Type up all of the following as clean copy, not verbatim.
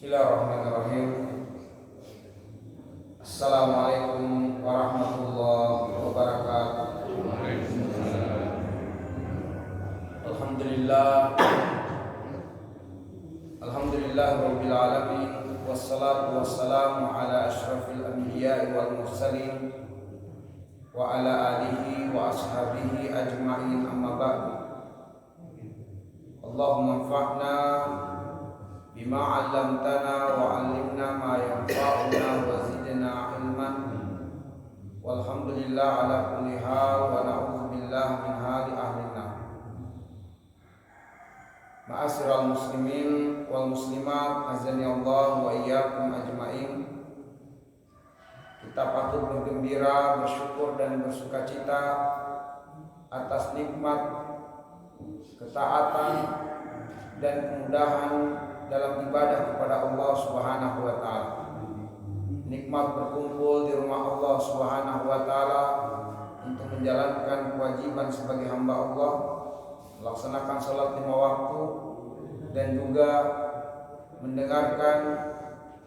Bismillahirrahmanirrahim. Assalamualaikum warahmatullahi wabarakatuh. Alhamdulillah rabbil alamin, wassalatu wassalamu ala asyrafil anbiya'i wal mursalin wa ala alihi wa ashabihi ajma'in, amma ba'du. Allahumma anfa'na bima 'allamtana wa 'allimna ma yanfa'una wa zidna ilman. Walhamdulillah ala kulli hal wa na'udzu billahi min hali ahli nar. Ma'asyiral muslimin wal muslimat, azani Allah wa iyyakum ajmain. Kita patut bergembira, bersyukur dan bersukacita atas nikmat ketaatan dan kemudahan dalam ibadah kepada Allah Subhanahu wa taala. Nikmat berkumpul di rumah Allah Subhanahu wa taala untuk menjalankan kewajiban sebagai hamba Allah, melaksanakan salat 5 waktu dan juga mendengarkan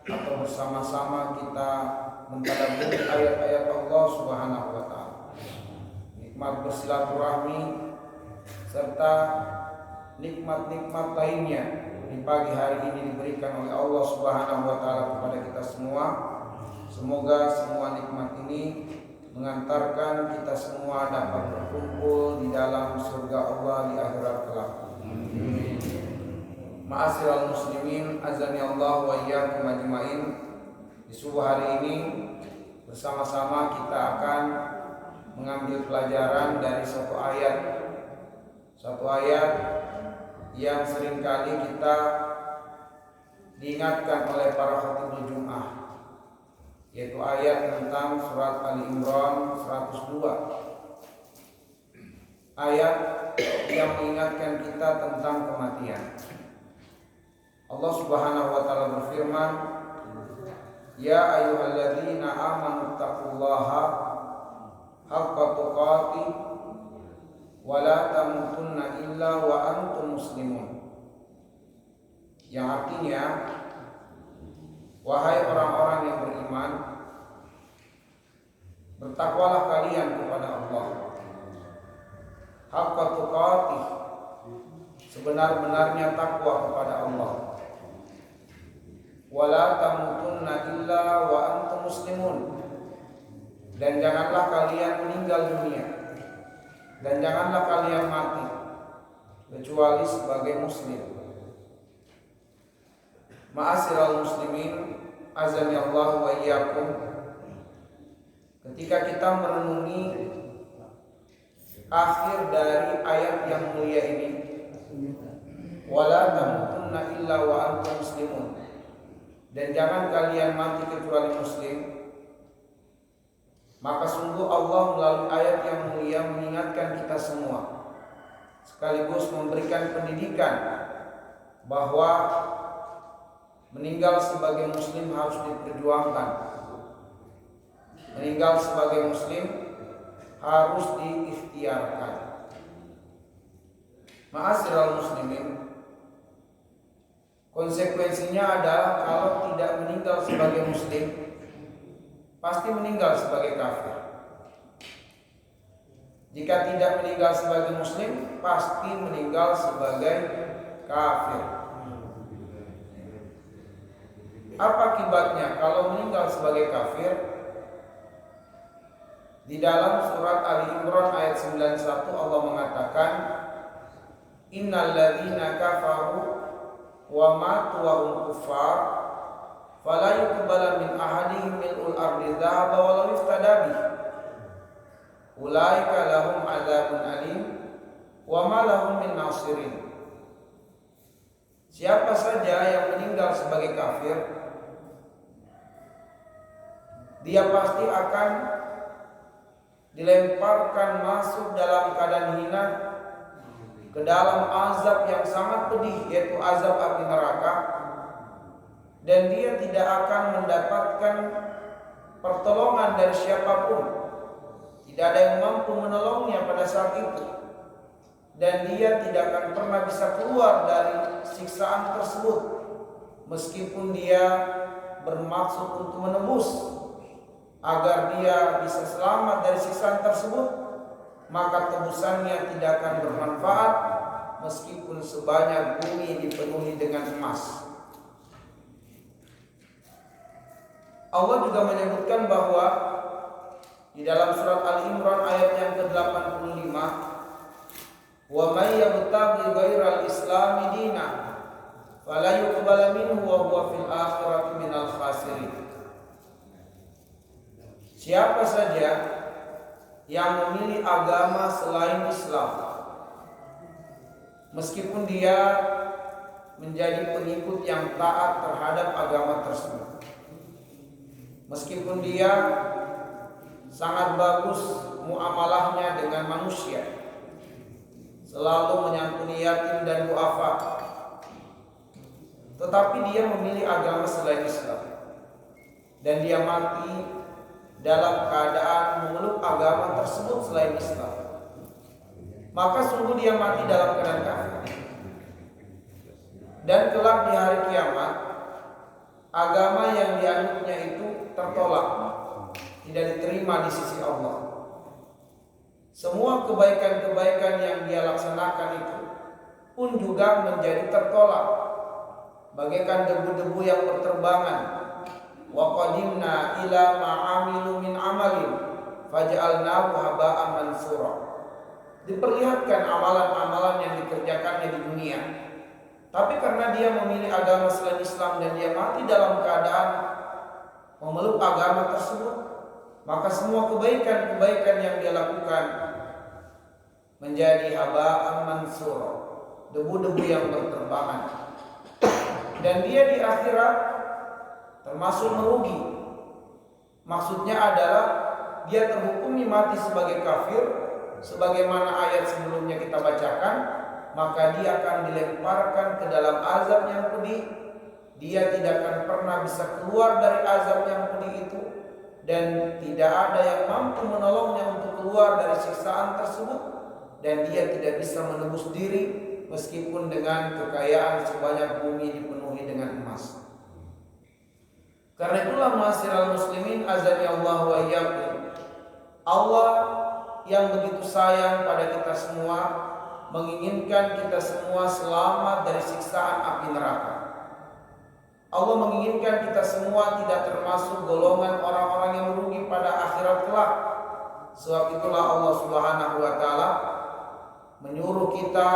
atau bersama-sama kita mentadabburi ayat-ayat Allah Subhanahu wa taala. Nikmat bersilaturahmi serta nikmat-nikmat lainnya di pagi hari ini diberikan oleh Allah Subhanahu wa taala kepada kita semua. Semoga semua nikmat ini mengantarkan kita semua dapat berkumpul di dalam surga Allah di akhirat kelak. Ma'asyiral muslimin, azani Allah wa iyyakum ajmain. Di subuh hari ini bersama-sama kita akan mengambil pelajaran dari satu ayat yang seringkali kita diingatkan oleh para khatibul Jum'ah, yaitu ayat tentang surat Ali Imran 102. Ayat yang mengingatkan kita tentang kematian. Allah Subhanahu wa taala berfirman, "Ya ayyuhalladzina amanu taqullaha haqqa tuqatih wa la tamutunna illa wa antum muslimun." Yang artinya, wahai orang-orang yang beriman, bertakwalah kalian kepada Allah haqqa tuqatih, sebenar-benarnya takwa kepada Allah. Wa la tamutunna illa wa antum muslimun, dan janganlah kalian meninggal dunia dan janganlah kalian mati kecuali sebagai muslim. Ma'asyiral muslimin, azani Allah wa iyyakum. Ketika kita merenungi akhir dari ayat yang mulia ini, wala tamutunna, tamutunna illa wa antum muslimun. Dan jangan kalian mati kecuali muslim. Maka sungguh Allah melalui ayat yang mulia mengingatkan kita semua, sekaligus memberikan pendidikan bahwa meninggal sebagai muslim harus diperjuangkan. Meninggal sebagai muslim harus diikhtiarkan. Ma'asyiral muslimin, konsekuensinya adalah kalau tidak meninggal sebagai muslim, pasti meninggal sebagai kafir. Jika tidak meninggal sebagai muslim, pasti meninggal sebagai kafir. Apa akibatnya kalau meninggal sebagai kafir? Di dalam surat Ali Imran ayat 91 Allah mengatakan, innal ladzina kafaru wa matu wa hum kuffar fala yuqbalu min ahadihim mil'ul ardi dhahaba walau iftada bih ulaika lahum adzabun alim wa ma lahum min nasirin. Siapa saja yang meninggal sebagai kafir, dia pasti akan dilemparkan masuk dalam keadaan hina ke dalam azab yang sangat pedih, yaitu azab api neraka, dan dia tidak akan mendapatkan pertolongan dari siapapun. Tidak ada yang mampu menolongnya pada saat itu, dan dia tidak akan pernah bisa keluar dari siksaan tersebut, meskipun dia bermaksud untuk menebus agar dia bisa selamat dari siksaan tersebut, maka tebusannya tidak akan bermanfaat meskipun sebanyak bumi dipenuhi dengan emas. Allah juga menyebutkan bahwa di dalam surat Al-Imran ayat yang ke-85, wa may yabtaghi ghairal islami dinan fala yuqbal minhu wa huwa fil akhirati minal khasirin. Siapa saja yang memilih agama selain Islam, meskipun dia menjadi pengikut yang taat terhadap agama tersebut, meskipun dia sangat bagus muamalahnya dengan manusia, selalu menyantuni yatim dan duafa, tetapi dia memilih agama selain Islam dan dia mati dalam keadaan memeluk agama tersebut selain Islam, maka sungguh dia mati dalam keadaan kafir. Dan kelak di hari kiamat, agama yang dianutnya itu tertolak, tidak diterima di sisi Allah. Semua kebaikan-kebaikan yang dia laksanakan itu pun juga menjadi tertolak, bagaikan debu-debu yang berterbangan. Wa qadimna ila ma amilu min amalin faj'alnahu haba'an mansura. Diperlihatkan amalan-amalan yang dikerjakannya di dunia, tapi karena dia memilih agama selain Islam dan dia mati dalam keadaan memeluk agama tersebut, maka semua kebaikan-kebaikan yang dia lakukan menjadi haba'an mansura, debu-debu yang berterbangan. Dan dia di akhirat termasuk merugi. Maksudnya adalah dia terhukumi mati sebagai kafir, sebagaimana ayat sebelumnya kita bacakan, maka dia akan dilemparkan ke dalam azab yang pedih. Dia tidak akan pernah bisa keluar dari azab yang pedih itu, dan tidak ada yang mampu menolongnya untuk keluar dari siksaan tersebut, dan dia tidak bisa menebus diri meskipun dengan kekayaan sebanyak bumi dipenuhi dengan emas. Karena itulah ma'asyiral muslimin azani Allah wa iyyakum, Allah yang begitu sayang pada kita semua menginginkan kita semua selamat dari siksaan api neraka. Allah menginginkan kita semua tidak termasuk golongan orang-orang yang merugi pada akhirat kelak. Sebab itulah Allah Subhanahu wa taala menyuruh kita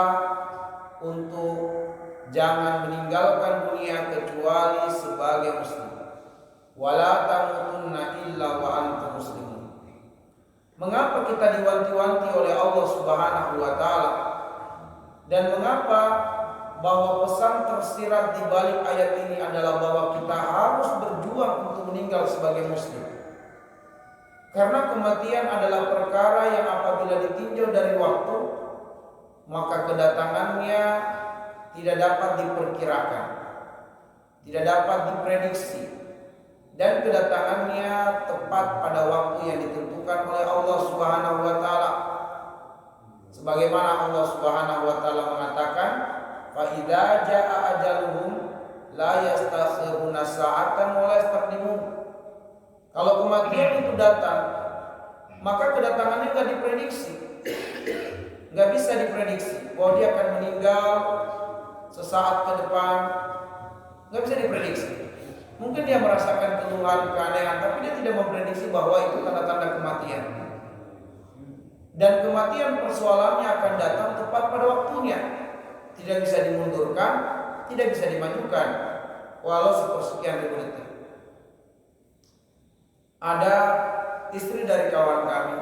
untuk jangan meninggalkan dunia kecuali sebagai muslim. Wala tamutunna illa wa antum muslimun. Mengapa kita diwanti-wanti oleh Allah Subhanahu wa taala? Dan mengapa bahwa pesan tersirat di balik ayat ini adalah bahwa kita harus berjuang untuk meninggal sebagai muslim. Karena kematian adalah perkara yang apabila ditinjau dari waktu, maka kedatangannya tidak dapat diperkirakan, tidak dapat diprediksi, dan kedatangannya tepat pada waktu yang ditentukan oleh Allah Subhanahu wa taala. Sebagaimana Allah Subhanahu wa taala mengatakan, "Fa idza jaa ajaluhum la yastakhiruna sa'atan wa la yastaqdimun." Kalau kematian itu datang, maka kedatangannya enggak diprediksi. Enggak bisa diprediksi bahwa dia akan meninggal sesaat ke depan. Enggak bisa diprediksi. Mungkin dia merasakan keluhan, keanehan, tapi dia tidak memprediksi bahwa itu tanda-tanda kematian. Dan kematian persoalannya akan datang tepat pada waktunya. Tidak bisa dimundurkan, tidak bisa dimajukan, walau sepersekian ribu detik. Ada istri dari kawan kami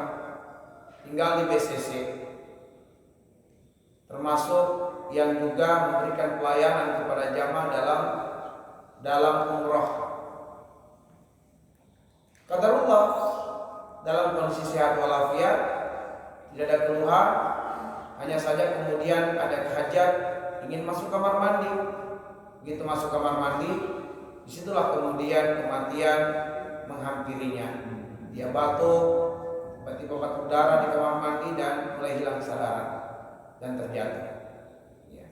tinggal di BCC, termasuk yang juga memberikan pelayanan kepada jamaah dalam umroh. Qadarullah, dalam kondisi sehat walafiat, tidak ada keluhan, hanya saja kemudian ada kehajat, ingin masuk kamar mandi. Begitu masuk kamar mandi, disitulah kemudian kematian menghampirinya. Dia batuk, tiba-tiba batuk darah di kamar mandi dan mulai hilang kesadaran dan terjatuh. Ya.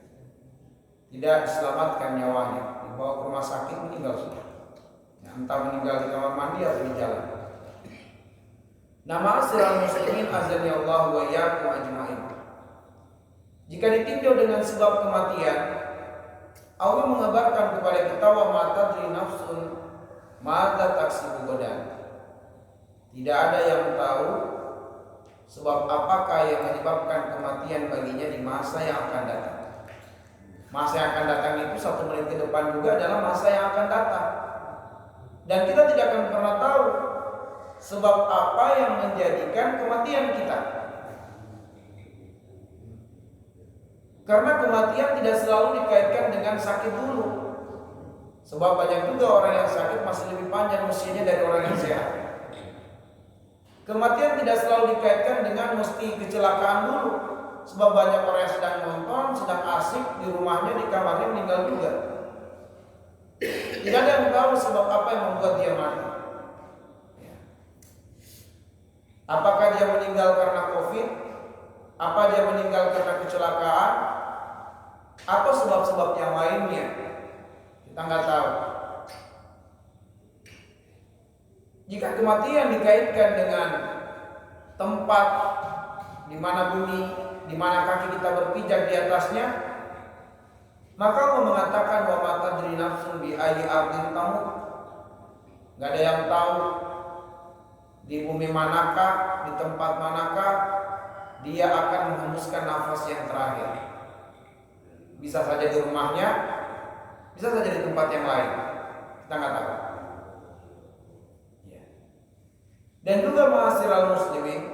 Tidak diselamatkan nyawanya, dibawa ke rumah sakit, meninggal sudah. Ya, entah meninggal di kamar mandi atau di jalan. Nama asal muslimin azani Allah wa iyyakum ajmain. Jika ditinjau dengan sebab kematian, Allah mengabarkan kepada kita wa ma tadri nafsun madza taksibu gadan. Tidak ada yang tahu sebab apakah yang menyebabkan kematian baginya di masa yang akan datang. Masa yang akan datang itu 1 menit ke depan juga adalah masa yang akan datang. Dan kita tidak akan pernah tahu sebab apa yang menjadikan kematian kita. Karena kematian tidak selalu dikaitkan dengan sakit dulu. Sebab banyak juga orang yang sakit masih lebih panjang usianya dari orang yang sehat. Kematian tidak selalu dikaitkan dengan mesti kecelakaan dulu. Sebab banyak orang yang sedang nonton, sedang asik di rumahnya, di kamarnya meninggal juga. Tidak ada yang tahu sebab apa yang membuat dia mati. Apakah dia meninggal karena COVID? Apa dia meninggal karena kecelakaan? Apa sebab-sebab yang lainnya? Kita nggak tahu. Jika kematian dikaitkan dengan tempat di mana bumi, di mana kaki kita berpijak di atasnya, maka Allah mengatakan wa ma tadri nafsun bi ayyi ardin tamut. Enggak ada yang tahu di bumi manakah, di tempat manakah dia akan menghembuskan nafas yang terakhir. Bisa saja di rumahnya, bisa saja di tempat yang lain. Kita nggak tahu. Dan juga ma'asyiral muslimin,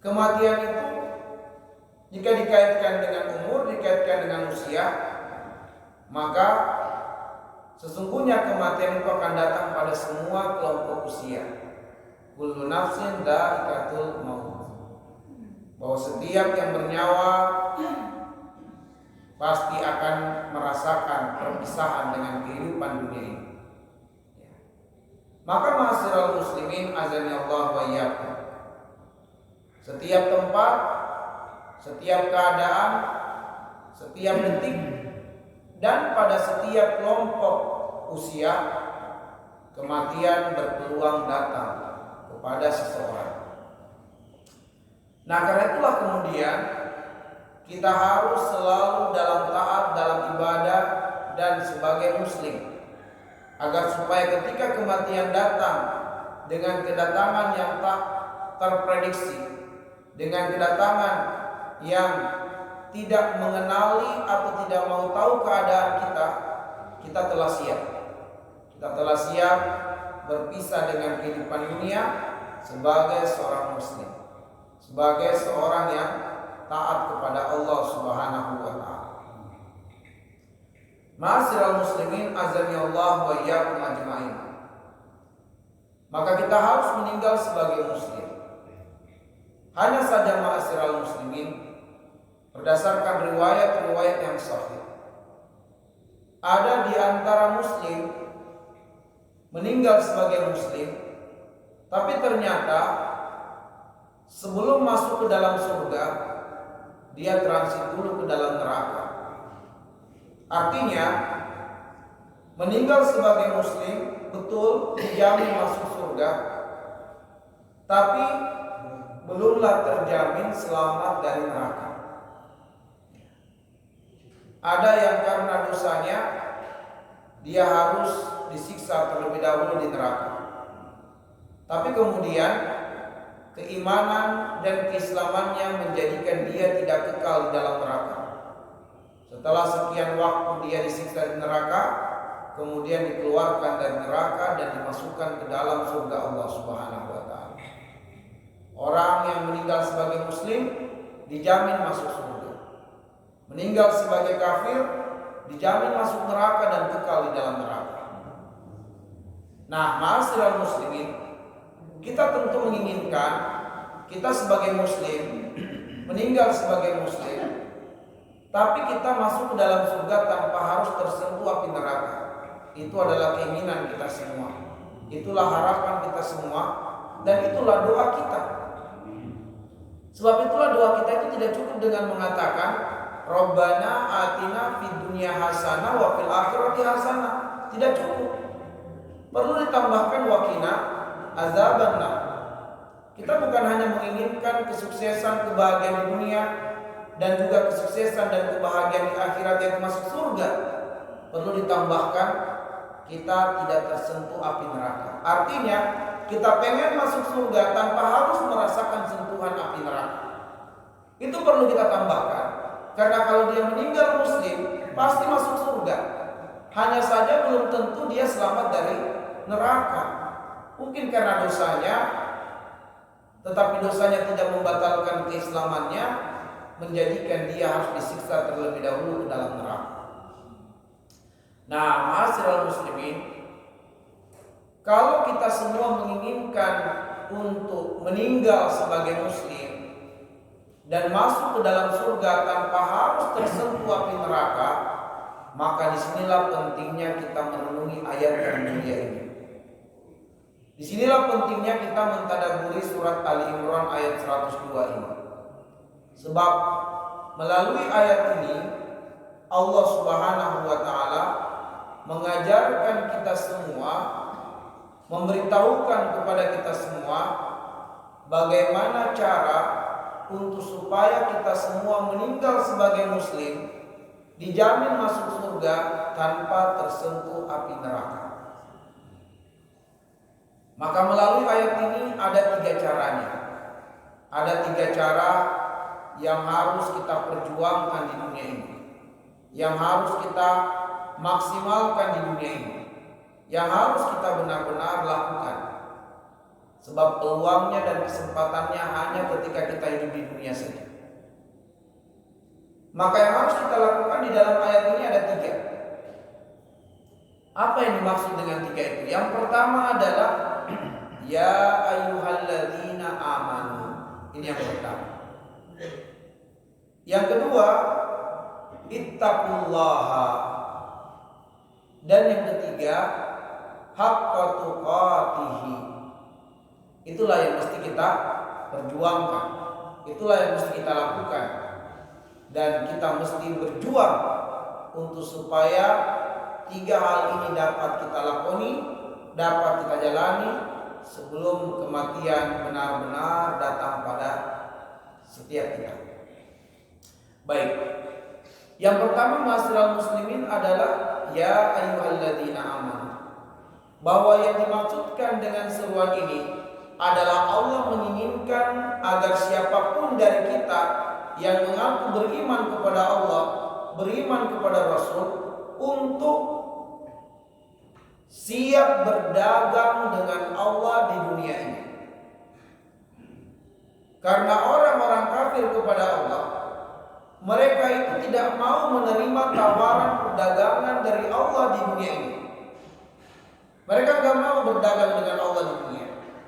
kematian itu jika dikaitkan dengan umur, dikaitkan dengan usia, maka sesungguhnya kematian itu akan datang pada semua kelompok usia. Kullu nafsin dha'iqatul maut. Bahwa setiap yang bernyawa pasti akan merasakan perpisahan dengan kehidupan dunia ini. Maka ma'asyiral muslimin azani Allah wa iyyakum, setiap tempat, setiap keadaan, setiap detik, dan pada setiap kelompok usia, kematian berpeluang datang kepada seseorang. Nah, karena itulah kemudian kita harus selalu dalam taat, dalam ibadah, dan sebagai muslim, agar supaya ketika kematian datang dengan kedatangan yang tak terprediksi, dengan kedatangan yang tidak mengenali atau tidak mau tahu keadaan kita telah siap. Kita telah siap berpisah dengan kehidupan dunia sebagai seorang muslim, sebagai seorang yang taat kepada Allah Subhanahu wa taala. Ma'asyiral muslimin azani Allah wa iyyakum ajmain. Maka kita harus meninggal sebagai muslim. Hanya saja ma'asyiral muslimin, berdasarkan riwayat-riwayat yang sahih, ada di antara muslim meninggal sebagai muslim, tapi ternyata sebelum masuk ke dalam surga, dia transit dulu ke dalam neraka. Artinya, meninggal sebagai muslim betul dijamin masuk surga, tapi belumlah terjamin selamat dari neraka. Ada yang karena dosanya dia harus disiksa terlebih dahulu di neraka, tapi kemudian keimanan dan keislamannya menjadikan dia tidak kekal di dalam neraka. Setelah sekian waktu dia disiksa di neraka, kemudian dikeluarkan dari neraka dan dimasukkan ke dalam surga Allah Subhanahu wa taala. Orang yang meninggal sebagai muslim dijamin masuk surga. Meninggal sebagai kafir dijamin masuk neraka dan kekal di dalam neraka. Nah, ma'asyiral muslimin, kita tentu menginginkan kita sebagai muslim meninggal sebagai muslim, tapi kita masuk ke dalam surga tanpa harus tersentuh api neraka. Itu adalah keinginan kita semua. Itulah harapan kita semua, dan itulah doa kita. Sebab itulah doa kita itu tidak cukup dengan mengatakan Rabbana atina fid dunya hasanah wa fil akhirati hasanah. Tidak cukup. Perlu ditambahkan waqina azabannar. Kita bukan hanya menginginkan kesuksesan, kebahagiaan di dunia, dan juga kesuksesan dan kebahagiaan di akhirat yang masuk surga. Perlu ditambahkan kita tidak tersentuh api neraka. Artinya kita pengen masuk surga tanpa harus merasakan sentuhan api neraka. Itu perlu kita tambahkan. Karena kalau dia meninggal muslim pasti masuk surga. Hanya saja belum tentu dia selamat dari neraka. Mungkin karena dosanya, tetapi dosanya tidak membatalkan keislamannya, menjadikan dia harus disiksa terlebih dahulu ke dalam neraka. Nah, ma'asyiral muslimin, kalau kita semua menginginkan untuk meninggal sebagai muslim dan masuk ke dalam surga tanpa harus tersentuh api neraka, maka disinilah pentingnya kita merenungi ayat yang mulia ini. Disinilah pentingnya kita mentadabburi surat Ali Imran ayat 102 ini. Sebab melalui ayat ini Allah Subhanahu wa taala mengajarkan kita semua, memberitahukan kepada kita semua bagaimana cara untuk supaya kita semua meninggal sebagai muslim dijamin masuk surga tanpa tersentuh api neraka. Maka melalui ayat ini ada 3 caranya. Ada 3 cara yang harus kita perjuangkan di dunia ini, yang harus kita maksimalkan di dunia ini, yang harus kita benar-benar lakukan. Sebab peluangnya dan kesempatannya hanya ketika kita hidup di dunia saja. Maka yang harus kita lakukan di dalam ayat ini ada 3. Apa yang dimaksud dengan 3 itu? Yang pertama adalah ya ayyuhalladzina amanu. Ini yang pertama. Yang kedua, ittaqullaha. Dan yang ketiga, haqqa tuqatihi. Itulah yang mesti kita perjuangkan. Itulah yang mesti kita lakukan. Dan kita mesti berjuang untuk supaya 3 hal ini dapat kita lakoni, dapat kita jalani sebelum kematian benar-benar datang pada setiap kita. Baik. Yang pertama, ma'asyiral muslimin, adalah ya ayyuhalladzina amanu. Bahwa yang dimaksudkan dengan seruan ini adalah Allah menginginkan agar siapapun dari kita yang mengaku beriman kepada Allah, beriman kepada Rasul, untuk siap berdagang dengan Allah di dunia ini. Karena orang-orang kafir kepada Allah, mereka itu tidak mau menerima tawaran perdagangan dari Allah di dunia ini. Mereka gak mau berdagang dengan Allah di dunia.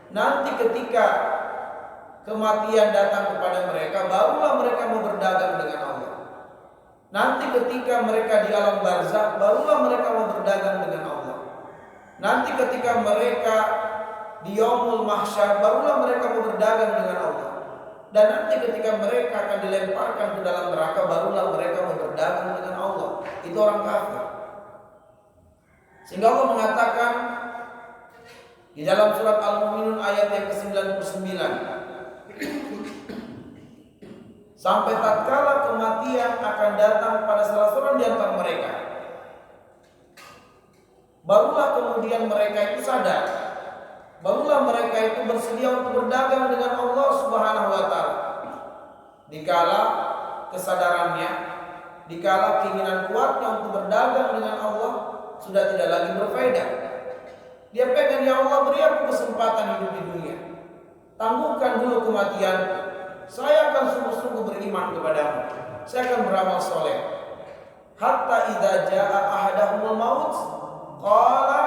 Nanti ketika kematian datang kepada mereka, barulah mereka mau berdagang dengan Allah. Nanti ketika mereka di alam barzakh, barulah mereka mau berdagang dengan Allah. Nanti ketika mereka di yaumul mahsyar, barulah mereka mau berdagang dengan Allah. Dan nanti ketika mereka akan dilemparkan ke dalam neraka, barulah mereka mau berdagang dengan Allah. Itu orang kafir. Sehingga Allah mengatakan di dalam surat Al-Mu'minun ayat yang ke-99, sampai tatkala kematian akan datang pada salah seorang di antara mereka, barulah kemudian mereka itu sadar, barulah mereka itu bersedia untuk berdagang dengan Allah Subhanahu wa taala. Dikala kesadarannya, dikala keinginan kuatnya untuk berdagang dengan Allah sudah tidak lagi berfaedah. Dia pengen, ya Allah, beri aku kesempatan hidup di dunia. Tangguhkan dulu kematian. Saya akan sungguh-sungguh beriman kepadamu. Saya akan beramal soleh. Hatta idza jaa ahadahumul maut qala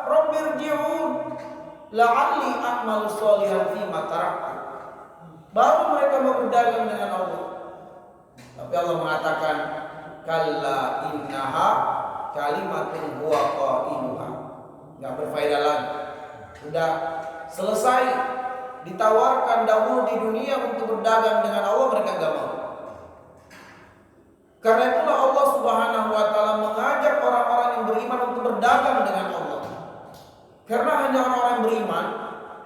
rabbirji'un la'alli a'malu sholihan fima taraktu. Baru mereka mau berdagang dengan Allah. Tapi Allah mengatakan, kalla innaha kalimatun huwa qailuha. Enggak berfaedah lagi. Sudah selesai ditawarkan dahulu di dunia untuk berdagang dengan Allah, mereka enggak mau. Karena itulah Allah Subhanahu wa taala mengajak orang-orang yang beriman untuk berdagang dengan Allah. Karena hanya orang-orang beriman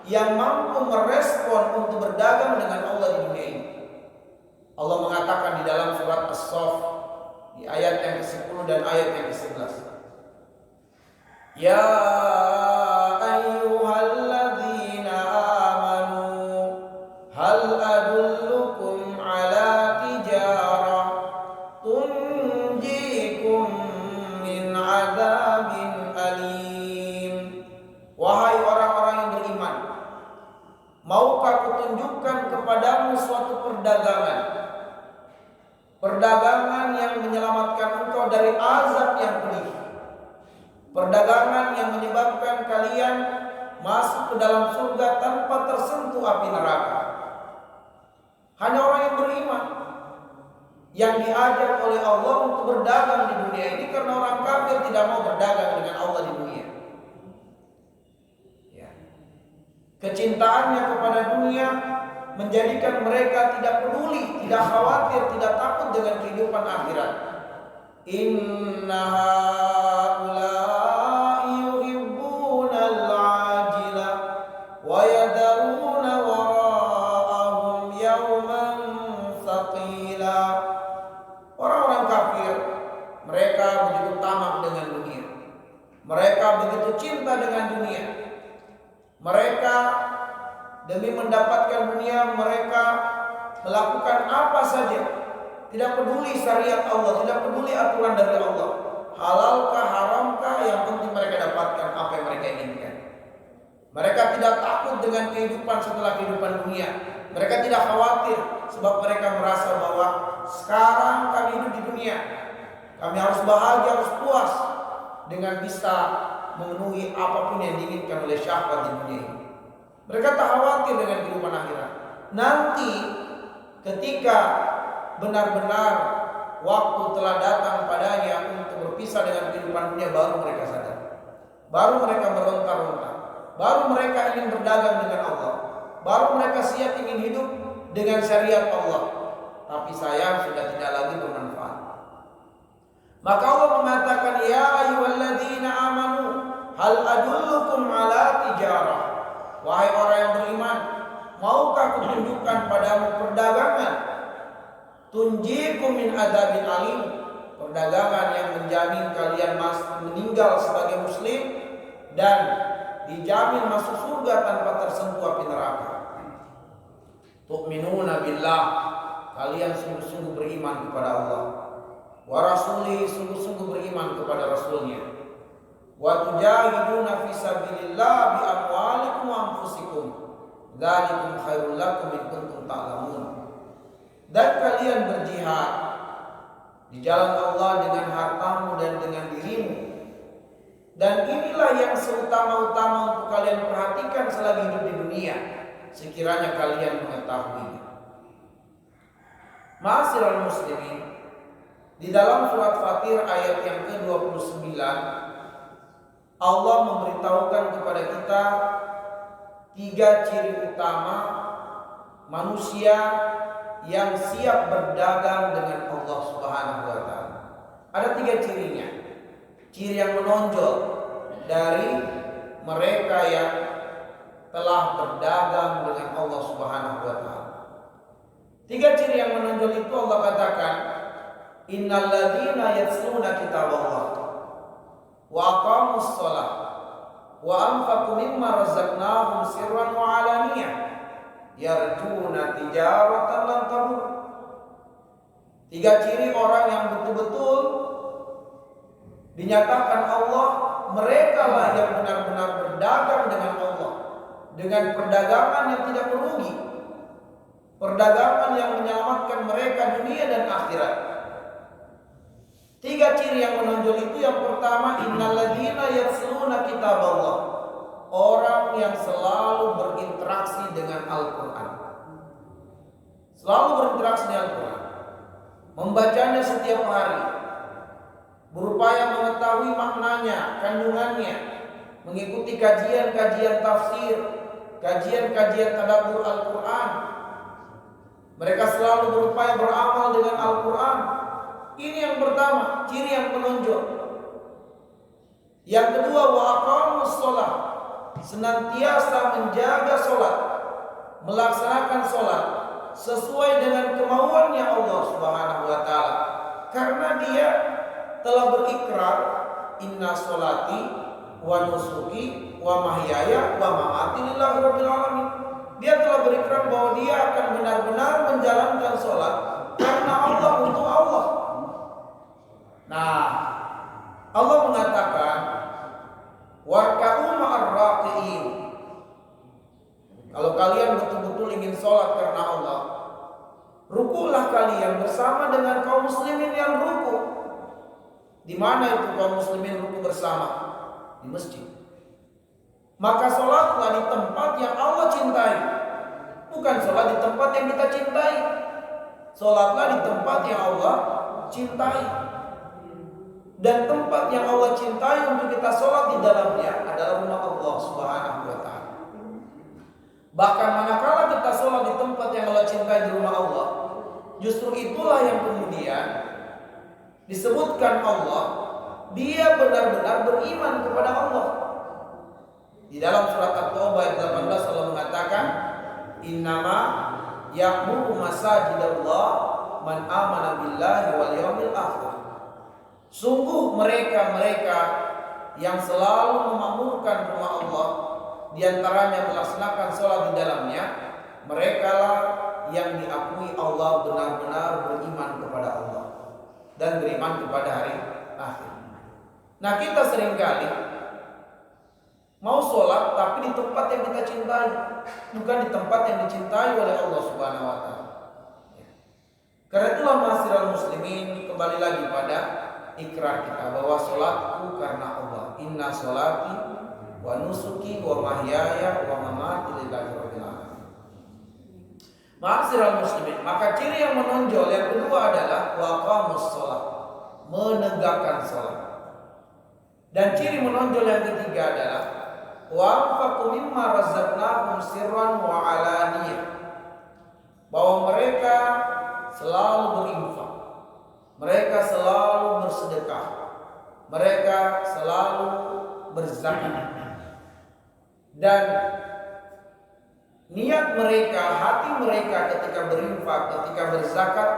yang mampu merespon untuk berdagang dengan Allah di dunia ini. Allah mengatakan di dalam surat As-Saff di ayat yang ke-10 dan ayat yang ke-11. Ya ayyuhalladzina amanu hal adullukum ala tijarah tunjikum min adzabin alim. Wahai orang-orang yang beriman, maukah kutunjukkan kepadamu suatu perdagangan, perdagangan yang menyelamatkan engkau dari azab yang pedih, perdagangan yang menyebabkan kalian masuk ke dalam surga tanpa tersentuh api neraka. Hanya orang yang beriman yang diajak oleh Allah untuk berdagang di dunia ini, karena orang kafir tidak mau berdagang dengan Allah di dunia. Ya. Kecintaannya kepada dunia menjadikan mereka tidak peduli, tidak khawatir, tidak takut dengan kehidupan akhirat. Inna haula'i yuhibbunal 'ajila wa yadharuna wara'ahum yawman thaqila. Orang-orang kafir, mereka begitu tamak dengan dunia. Mereka begitu cinta dengan dunia. Mereka demi mendapatkan dunia, mereka melakukan apa saja. Tidak peduli syariat Allah, tidak peduli aturan dari Allah. Halalkah, haramkah, yang penting mereka dapatkan apa yang mereka inginkan. Mereka tidak takut dengan kehidupan setelah kehidupan dunia. Mereka tidak khawatir, sebab mereka merasa bahwa sekarang kami hidup di dunia, kami harus bahagia, harus puas dengan bisa memenuhi apapun yang diinginkan oleh syahwat di dunia ini. Mereka tak khawatir dengan kehidupan akhirat. Nanti ketika benar-benar waktu telah datang padanya untuk berpisah dengan kehidupan dunia, baru mereka sadar, baru mereka meronta-ronta, baru mereka ingin berdagang dengan Allah, baru mereka siap ingin hidup dengan syariat Allah. Tapi sayang, sudah tidak lagi bermanfaat. Maka Allah mengatakan, ya ayyuhalladzina amanu hal adullukum ala tijarah. Wahai orang yang beriman, maukah kutunjukkan padamu perdagangan tunjikum min adzabin alim, perdagangan yang menjamin kalian meninggal sebagai muslim dan dijamin masuk surga tanpa tersentuh api neraka. Tu'minuna billah, kalian sungguh-sungguh beriman kepada Allah. Wa rasulih, sungguh-sungguh beriman kepada rasulnya. Wa tujahiduna fi sabilillah bi amwalikum wa anfusikum. Dzalikum khairul lakum in kuntum ta'lamun. Dan kalian berjihad di jalan Allah dengan hartamu dan dengan dirimu. Dan inilah yang seutama-utama untuk kalian perhatikan selagi hidup di dunia, sekiranya kalian mengetahuinya. Ma'asyiral muslimin, di dalam surat Fatir ayat yang ke-29, Allah memberitahukan kepada kita 3 ciri utama manusia yang siap berdagang dengan Allah Subhanahu wa taala. Ada 3 cirinya. Ciri yang menonjol dari mereka yang telah berdagang dengan Allah Subhanahu wa taala. 3 ciri yang menonjol itu Allah katakan, innal ladzina yatluna kitaballah wa aqamus shalah wa anfaqu mimma razaqnahum sirran wa alaniyah yarjuna tijaratan lan tabur. 3 ciri orang yang betul-betul dinyatakan Allah, mereka lah yang benar-benar berdagang dengan Allah, dengan perdagangan yang tidak merugi, perdagangan yang menyelamatkan mereka dunia dan akhirat. 3 ciri yang menonjol itu, yang pertama, innalladzina yatluna kitaballah, orang yang selalu berinteraksi dengan Al-Quran, selalu berinteraksi dengan Al-Quran, membacanya setiap hari, berupaya mengetahui maknanya, kandungannya, mengikuti kajian-kajian tafsir, kajian-kajian tadabbur Al-Quran. Mereka selalu berupaya beramal dengan Al-Quran. Ini yang pertama, ciri yang menonjol. Yang kedua, wa aqamus shalah, senantiasa menjaga sholat, melaksanakan sholat sesuai dengan kemauannya Allah Subhanahu wa taala. Karena dia telah berikrar, inna sholati wa nusuki wa mahyaya wa mamati lillahi rabbil alamin. Dia telah berikrar bahwa dia akan benar-benar menjalankan sholat karena Allah, untuk Allah. Nah, Allah mengatakan warka'u ma'ar raqiin. Kalau kalian betul-betul ingin sholat karena Allah, rukulah kalian bersama dengan kaum muslimin yang ruku. Di mana itu kaum muslimin ruku bersama? Di masjid. Maka sholatlah di tempat yang Allah cintai, bukan sholat di tempat yang kita cintai. Sholatlah di tempat yang Allah cintai. Dan tempat yang Allah cintai untuk kita sholat di dalamnya adalah rumah Allah Subhanahu wa ta'ala. Bahkan manakala kita sholat di tempat yang Allah cintai, di rumah Allah, justru itulah yang kemudian disebutkan Allah, dia benar-benar beriman kepada Allah. Di dalam surat At-Taubah ayat 18 Allah mengatakan, innama ya'muru masajidallah man amana billahi wal yawmil akhir. Sungguh mereka-mereka yang selalu memakmurkan rumah Allah, diantaranya melaksanakan sholat di dalamnya, merekalah yang diakui Allah benar-benar beriman kepada Allah dan beriman kepada hari akhir. Nah, kita seringkali mau sholat tapi di tempat yang kita cintai, bukan di tempat yang dicintai oleh Allah Subhanahu wa ta'ala. Karena itulah ma'asyiral muslimin, kembali lagi pada ikrar kita bahwa sholatku karena Allah. Inna sholati wa nusuki wa mahyaya wa mamati lillahi rabbil alamin. Ma'asyiral muslimin, maka ciri yang menonjol yang kedua adalah wa aqamus shalah, menegakkan sholat. Dan ciri menonjol yang ketiga adalah wa anfaqu mimma razaqnahum sirran wa alaniyah, bahwa mereka selalu berinfak, mereka selalu bersedekah, mereka selalu berzakat. Dan niat mereka, hati mereka ketika berinfak, ketika berzakat,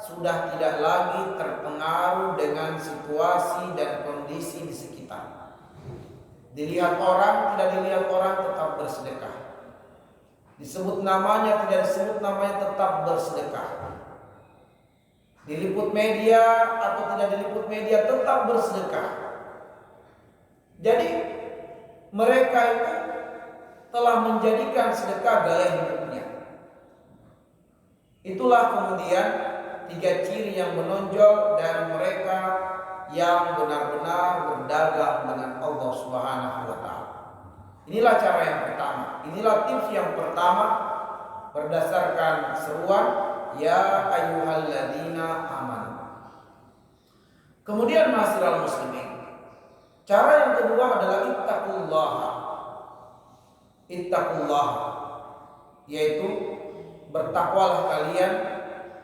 sudah tidak lagi terpengaruh dengan situasi dan kondisi di sekitar. Dilihat orang, tidak dilihat orang, tetap bersedekah. Disebut namanya, tidak disebut namanya, tetap bersedekah. Diliput media atau tidak diliput media, tetap bersedekah. Jadi mereka itu telah menjadikan sedekah gaya hidupnya. Itulah kemudian tiga ciri yang menonjol dari mereka yang benar-benar berdagang dengan Allah Subhanahu wa taala. Inilah cara yang pertama. Inilah tips yang pertama berdasarkan seruan ya ayyuhalladzina amanu. Kemudian ma'asyiral muslimin, cara yang kedua adalah ittaqullah, yaitu bertakwalah kalian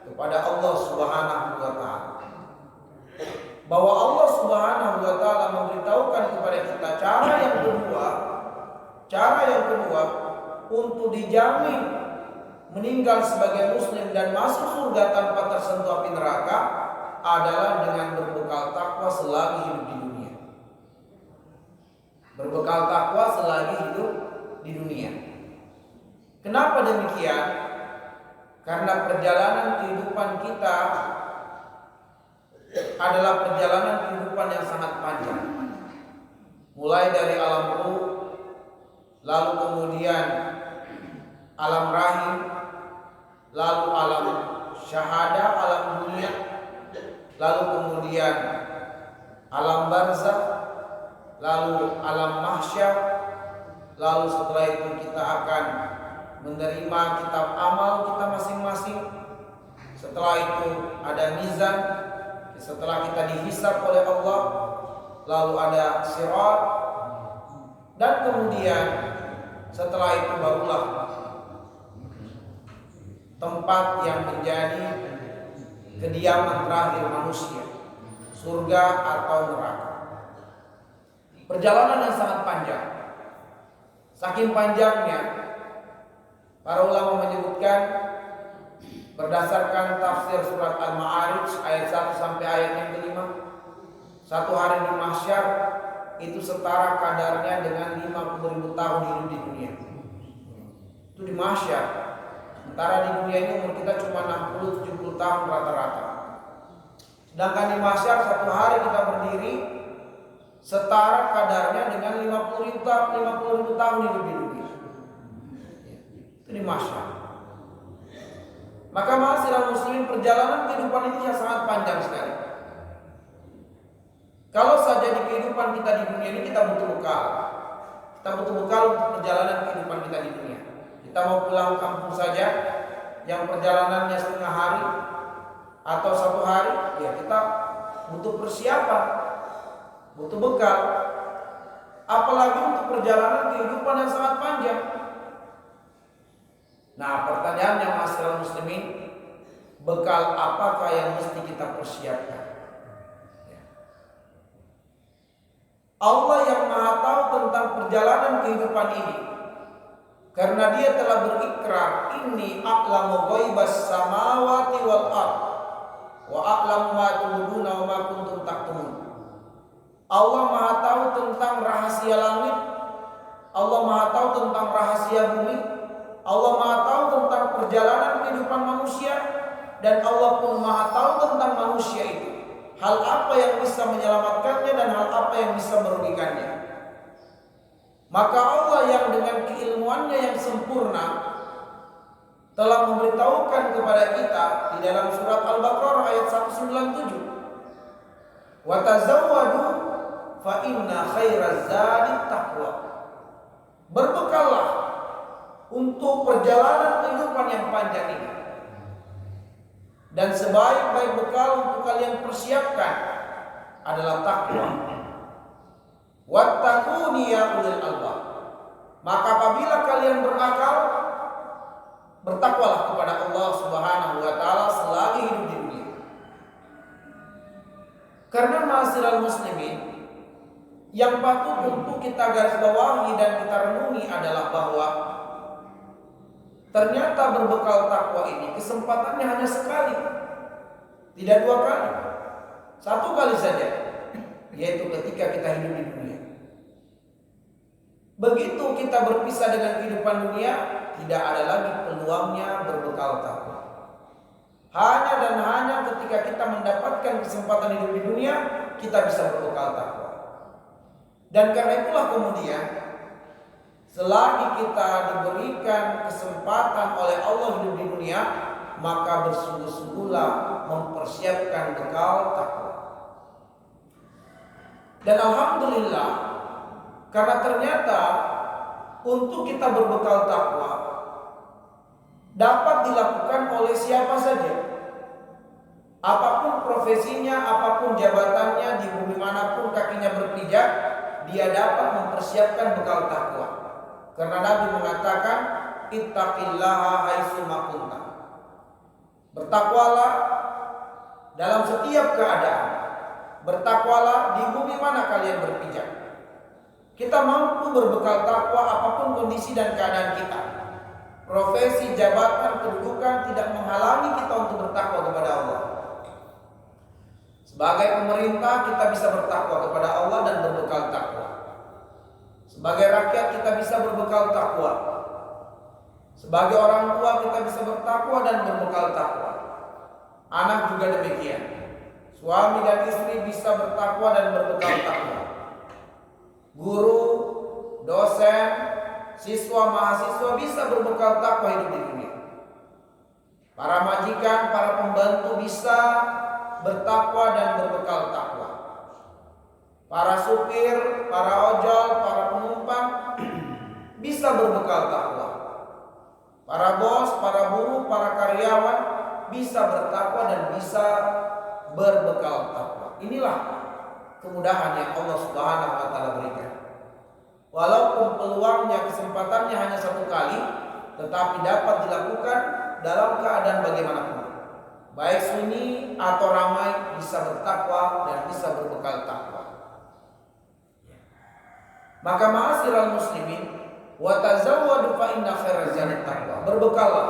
kepada Allah Subhanahu wa taala. Bahwa Allah Subhanahu wa taala memberitahukan kepada kita cara yang kedua untuk dijamin meninggal sebagai muslim dan masuk surga tanpa tersentuh api neraka adalah dengan berbekal takwa selagi hidup di dunia. Berbekal takwa selagi hidup di dunia. Kenapa demikian? Karena perjalanan kehidupan kita adalah perjalanan kehidupan yang sangat panjang. Mulai dari alam ruh, lalu kemudian alam rahim, lalu alam syahada, alam dunia, lalu kemudian alam barzakh, lalu alam mahsyar, lalu setelah itu kita akan menerima kitab amal kita masing-masing. Setelah itu ada mizan, setelah kita dihisab oleh Allah, lalu ada sirat, dan kemudian setelah itu barulah tempat yang menjadi kediaman terakhir manusia, surga atau neraka. Perjalanan yang sangat panjang. Saking panjangnya, para ulama menyebutkan berdasarkan tafsir surat Al-Ma'arij ayat 1 sampai ayat yang kelima, satu hari di mahsyar itu setara kadarnya dengan 50.000 tahun hidup di dunia. Itu di mahsyar. Sementara di dunia ini umur kita cuma 60-70 tahun rata-rata. Sedangkan di mahsyar satu hari kita berdiri setara kadarnya dengan 50.000 tahun hidup di dunia. Itu di mahsyar. Maka ma'asyiral muslimin, perjalanan kehidupan ini sangat panjang sekali. Kalau saja di kehidupan kita di dunia ini kita butuh bekal. Kita butuh bekal untuk perjalanan kehidupan kita di dunia. Kita mau pulang kampung saja yang perjalanannya setengah hari atau satu hari, ya kita butuh persiapan, butuh bekal. Apalagi untuk perjalanan kehidupan yang sangat panjang. Nah, pertanyaannya ma'asyiral muslimin, bekal apakah yang mesti kita persiapkan? Allah yang Maha tahu tentang perjalanan kehidupan ini, karena Dia telah berikrar, inni a'lamu ghaibas samawati wal ard wa a'lamu ma tubduna wa ma kuntum taktumun. Allah Maha tahu tentang rahasia langit, Allah Maha tahu tentang rahasia bumi, Allah Maha tahu tentang perjalanan kehidupan manusia, dan Allah pun Maha tahu tentang manusia itu, hal apa yang bisa menyelamatkannya dan hal apa yang bisa merugikannya. Maka Allah yang dengan keilmuannya yang sempurna telah memberitahukan kepada kita di dalam surat Al-Baqarah ayat 197, wa tazawwadu fa inna khairaz zadi taqwa. Berbekallah untuk perjalanan kehidupan yang panjang ini, dan sebaik-baik bekal untuk kalian persiapkan adalah takwa. Wattaquni ya ulil albab. Maka apabila kalian berakal, bertakwalah kepada Allah Subhanahu wa taala selagi hidup di dunia. Karena ma'asyiral muslimin, yang patut untuk kita garis bawahi dan kita renungi adalah bahwa ternyata berbekal takwa ini kesempatannya hanya sekali, tidak dua kali, satu kali saja, yaitu ketika kita hidup di dunia. Begitu kita berpisah dengan kehidupan dunia, tidak ada lagi peluangnya berbekal takwa. Hanya dan hanya ketika kita mendapatkan kesempatan hidup di dunia, kita bisa berbekal takwa. Dan karena itulah kemudian, selagi kita diberikan kesempatan oleh Allah hidup di dunia, maka bersungguh-sungguhlah mempersiapkan bekal takwa. Dan alhamdulillah, karena ternyata untuk kita berbekal takwa dapat dilakukan oleh siapa saja. Apapun profesinya, apapun jabatannya, di bumi manapun kakinya berpijak, dia dapat mempersiapkan bekal takwa. Karena Nabi mengatakan, ittaqillaha haitsu ma kunta. Bertakwalah dalam setiap keadaan. Bertakwalah di bumi mana kalian berpijak. Kita mampu berbekal takwa apapun kondisi dan keadaan kita. Profesi, jabatan, kedudukan tidak menghalangi kita untuk bertakwa kepada Allah. Sebagai pemerintah kita bisa bertakwa kepada Allah dan berbekal takwa. Sebagai rakyat kita bisa berbekal takwa. Sebagai orang tua kita bisa bertakwa dan berbekal takwa. Anak juga demikian. Suami dan istri bisa bertakwa dan berbekal takwa. Guru, dosen, siswa, mahasiswa bisa berbekal takwa hidup di dunia. Para majikan, para pembantu bisa bertakwa dan berbekal takwa. Para supir, para ojol, para penumpang bisa berbekal takwa. Para bos, para buruh, para karyawan bisa bertakwa dan bisa berbekal takwa. Inilah kemudahan yang Allah Subhanahu wa taala berikan. Walaupun peluangnya, kesempatannya hanya satu kali, tetapi dapat dilakukan dalam keadaan bagaimanapun. Baik sunyi atau ramai bisa bertakwa dan bisa berbekal takwa. Maka ma'asyiral muslimin, wa tazawwadu fa inna khairaz zadi taqwa. Berbekallah,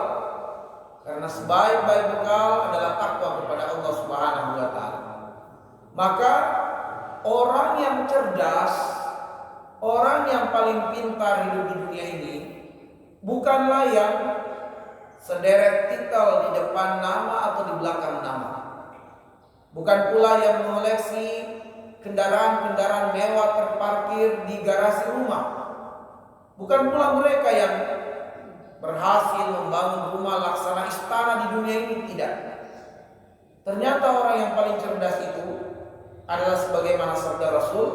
karena sebaik-baik bekal adalah takwa kepada Allah Subhanahu wa taala. Maka orang yang cerdas, orang yang paling pintar hidup di dunia ini bukanlah yang sederet titel di depan nama atau di belakang nama. Bukan pula yang mengoleksi kendaraan-kendaraan mewah terparkir di garasi rumah. Bukan pula mereka yang berhasil membangun rumah laksana istana di dunia ini, tidak. Ternyata orang yang paling cerdas itu adalah sebagaimana sabda Rasul,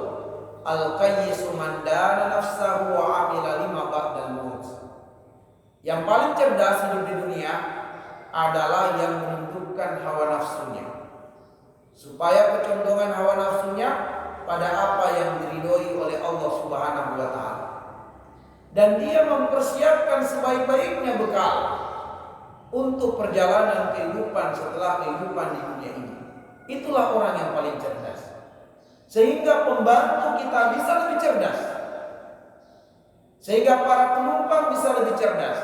al-qayyisu man dana nafsahu wa amila lima ba'dal maut. Yang paling cerdas hidup di dunia adalah yang menundukkan hawa nafsunya, supaya kecondongan hawa nafsunya pada apa yang diridhoi oleh Allah Subhanahu wa taala. Dan dia mempersiapkan sebaik-baiknya bekal untuk perjalanan kehidupan setelah kehidupan di dunia ini. Itulah orang yang paling cerdas. Sehingga pembantu kita bisa lebih cerdas, sehingga para penumpang bisa lebih cerdas,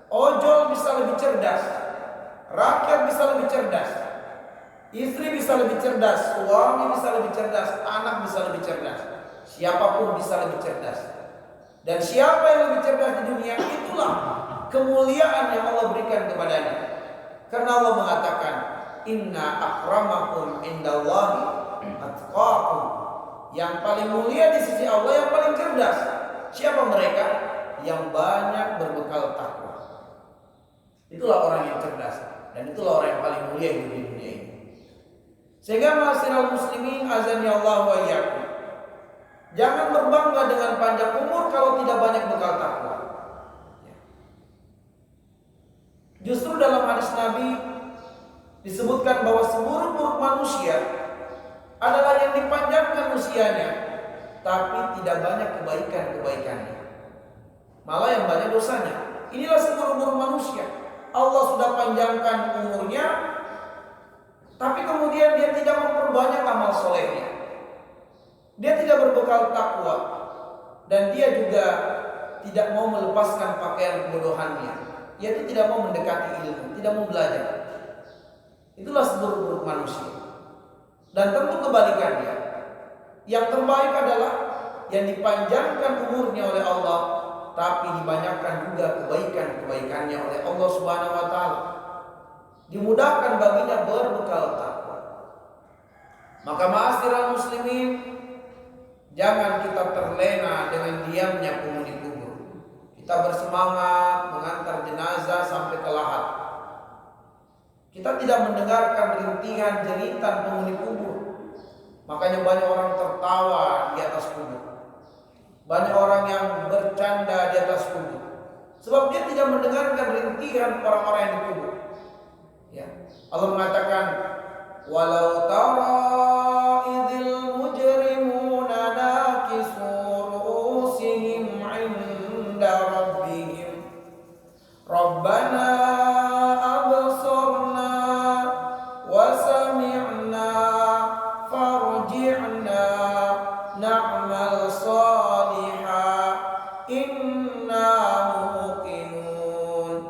ojol bisa lebih cerdas, rakyat bisa lebih cerdas, istri bisa lebih cerdas, suami bisa lebih cerdas, anak bisa lebih cerdas, siapapun bisa lebih cerdas. Dan siapa yang lebih cerdas di dunia, itulah kemuliaan yang Allah berikan kepadanya. Karena Allah mengatakan, inna akramakum indallahi atqakum. Yang paling mulia di sisi Allah yang paling cerdas. Siapa mereka? Yang banyak berbekal takwa. Itulah orang yang cerdas, dan itulah orang yang paling mulia di dunia ini. Sehingga ma'asyiral muslimin azani Allah wa iyyakum, jangan berbangga dengan panjang umur kalau tidak banyak bekal takwa. Justru dalam hadis Nabi disebutkan bahwa seburuk-buruk manusia adalah yang dipanjangkan usianya, tapi tidak banyak kebaikan-kebaikannya. Malah yang banyak dosanya. Inilah seburuk-buruk manusia. Allah sudah panjangkan umurnya, tapi kemudian dia tidak memperbanyak amal solehnya. Dia tidak berbekal takwa, dan dia juga tidak mau melepaskan pakaian kebodohannya, yaitu tidak mau mendekati ilmu, tidak mau belajar. Itulah seburuk-buruk manusia. Dan tentu kebalikannya, yang terbaik adalah yang dipanjangkan umurnya oleh Allah, tapi dibanyakan juga kebaikan-kebaikannya oleh Allah Subhanahu wa taala. Dimudahkan baginya berbekal takwa. Maka ma'asyiral muslimin, jangan kita terlena dengan diamnya penghuni kubur. Kita bersemangat mengantar jenazah sampai ke lahat. Kita tidak mendengarkan rintihan jeritan penghuni kubur. Makanya banyak orang tertawa di atas kubur. Banyak orang yang bercanda di atas kubur. Sebab dia tidak mendengarkan rintihan orang-orang yang dikubur. Ya. Allah mengatakan, walau tara idzil mujrimuna nakisu ru'usihim 'inda rabbihim rabbana absarna wa sami'na farji'na na'mal salihah inna muqinun.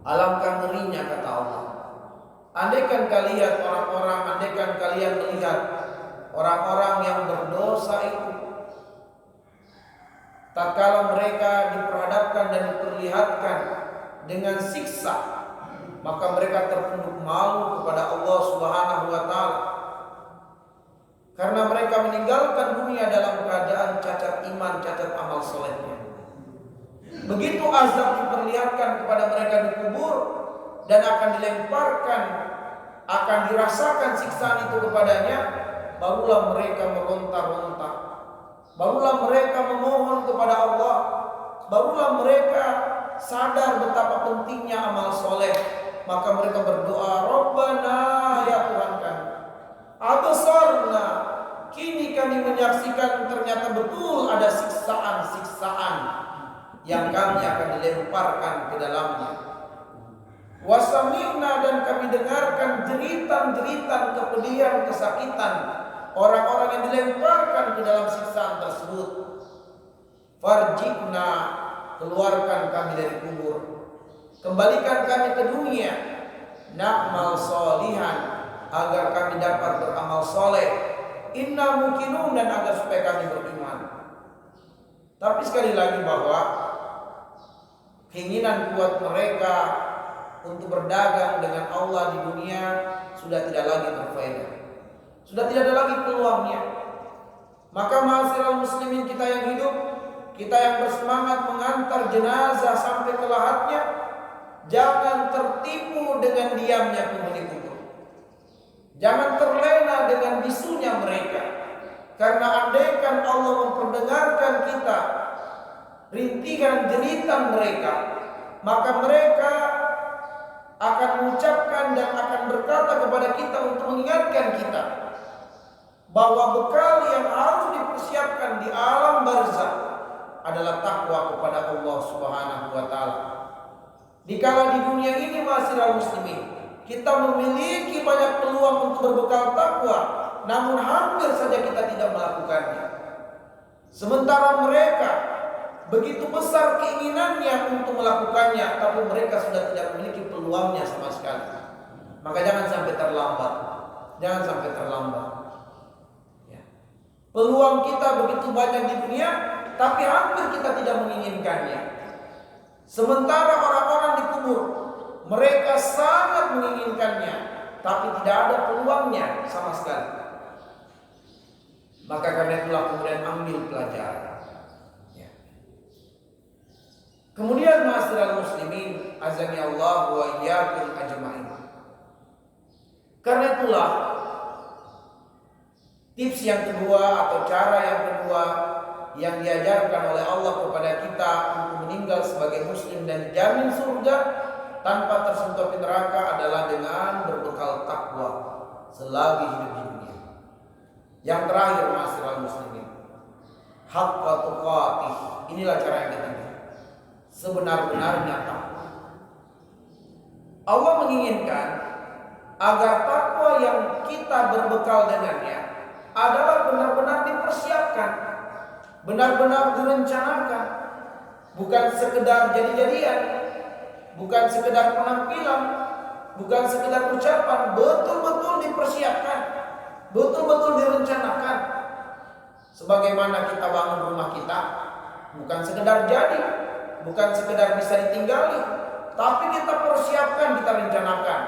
Alangkah ngerinya kata Allah. Andaikan kalian melihat orang-orang yang berdosa itu, tatkala mereka diperhadapkan dan diperlihatkan dengan siksa, maka mereka tertunduk malu kepada Allah Subhanahu wa taala. Karena mereka meninggalkan dunia dalam keadaan cacat iman, cacat amal solehnya. Begitu azab diperlihatkan kepada mereka di kubur dan akan dilemparkan, akan dirasakan siksaan itu kepadanya, barulah mereka meronta-ronta, barulah mereka memohon kepada Allah, barulah mereka sadar betapa pentingnya amal soleh. Maka mereka berdoa, Rabbana, ya Tuhan kami, absarna, kini kami menyaksikan ternyata betul ada siksaan-siksaan yang kami akan dilemparkan ke dalamnya. Wasami'na, dan kami dengarkan jeritan-jeritan kepedihan, kesakitan orang-orang yang dilemparkan ke dalam siksaan tersebut. Farji'na, keluarkan kami dari kubur, kembalikan kami ke dunia, na'mal solihan, agar kami dapat beramal soleh, inna muqinun, dan agar supaya kami beriman. Tapi sekali lagi bahwa keinginan kuat mereka untuk berdagang dengan Allah di dunia sudah tidak lagi berfaedah, sudah tidak ada lagi peluangnya. Maka ma'asyiral muslimin, kita yang hidup, kita yang bersemangat mengantar jenazah sampai ke lahatnya, jangan tertipu dengan diamnya penghuni kubur. Jangan terlena dengan bisunya mereka. Karena andaikan Allah memperdengarkan kita rintihan jeritan mereka, maka mereka akan mengucapkan dan akan berkata kepada kita untuk mengingatkan kita bahwa bekal yang harus dipersiapkan di alam barzakh adalah takwa kepada Allah Subhanahu wa taala. Dikala di dunia ini, ma'asyiral muslimin, kita memiliki banyak peluang untuk berbekal takwa, namun hampir saja kita tidak melakukannya. Sementara mereka begitu besar keinginannya untuk melakukannya, tapi mereka sudah tidak memiliki peluangnya sama sekali. Maka jangan sampai terlambat. Jangan sampai terlambat. Ya. Peluang kita begitu banyak di dunia, tapi hampir kita tidak menginginkannya. Sementara orang-orang di kubur, mereka sangat menginginkannya, tapi tidak ada peluangnya sama sekali. Maka karena itulah kemudian ambil pelajaran. Kemudian ma'asyiral muslimin, azani Allah wa iyyakum ajma'in. Karena itulah tips yang kedua atau cara yang kedua yang diajarkan oleh Allah kepada kita untuk meninggal sebagai muslim dan dijamin surga tanpa tersentuh neraka adalah dengan berbekal takwa selagi hidup di dunia. Yang terakhir, ma'asyiral muslimin, haqqa tuqatih. Inilah cara yang ketiga, sebenar-benarnya takwa. Allah menginginkan agar takwa yang kita berbekal dengannya adalah benar-benar dipersiapkan, benar-benar direncanakan, bukan sekedar jadi-jadian, bukan sekedar penampilan, bukan sekedar ucapan, betul-betul dipersiapkan, betul-betul direncanakan. Sebagaimana kita bangun rumah kita, bukan sekedar jadi, bukan sekedar bisa ditinggali, tapi kita persiapkan, kita rencanakan.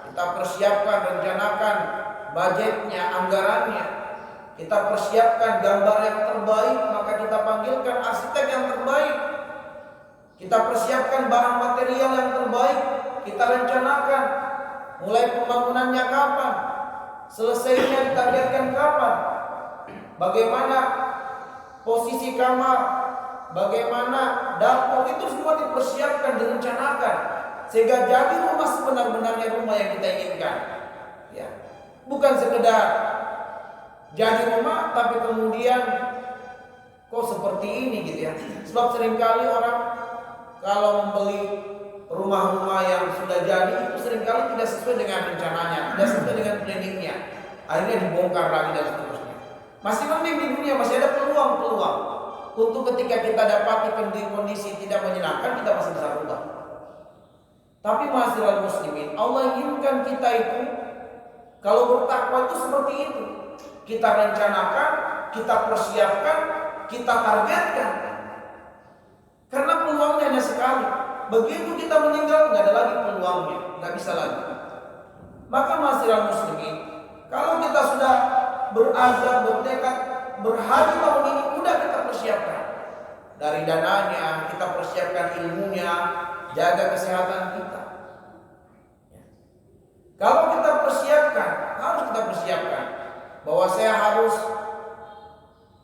Kita persiapkan, rencanakan budgetnya, anggarannya. Kita persiapkan gambar yang terbaik, maka kita panggilkan arsitek yang terbaik. Kita persiapkan bahan material yang terbaik, kita rencanakan. Mulai pembangunannya kapan, selesainya ditargetkan kapan, bagaimana posisi kamar, bagaimana dapur, itu semua dipersiapkan, direncanakan, sehingga jadi rumah sebenar-benarnya rumah yang kita inginkan. Ya, bukan sekedar jadi rumah tapi kemudian kok seperti ini gitu ya. Sebab seringkali orang kalau membeli rumah-rumah yang sudah jadi itu seringkali tidak sesuai dengan rencananya, tidak sesuai dengan planningnya, akhirnya dibongkar lagi dan seterusnya. Masih mending di dunia masih ada peluang-peluang untuk ketika kita dapati kondisi tidak menyenangkan, kita masih bisa rubah. Tapi ma'asyiral muslimin, Allah inginkan kita itu kalau bertakwa itu seperti itu. Kita rencanakan, kita persiapkan, kita targetkan. Karena peluangnya hanya sekali. Begitu kita meninggal, nggak ada lagi peluangnya, nggak bisa lagi. Maka ma'asyiral muslimin, kalau kita sudah berazam, bertekad, berhaji tahun ini, udah kita persiapkan. Dari dananya, kita persiapkan ilmunya, jaga kesehatan kita. Kalau kita persiapkan, harus kita persiapkan bahwa saya harus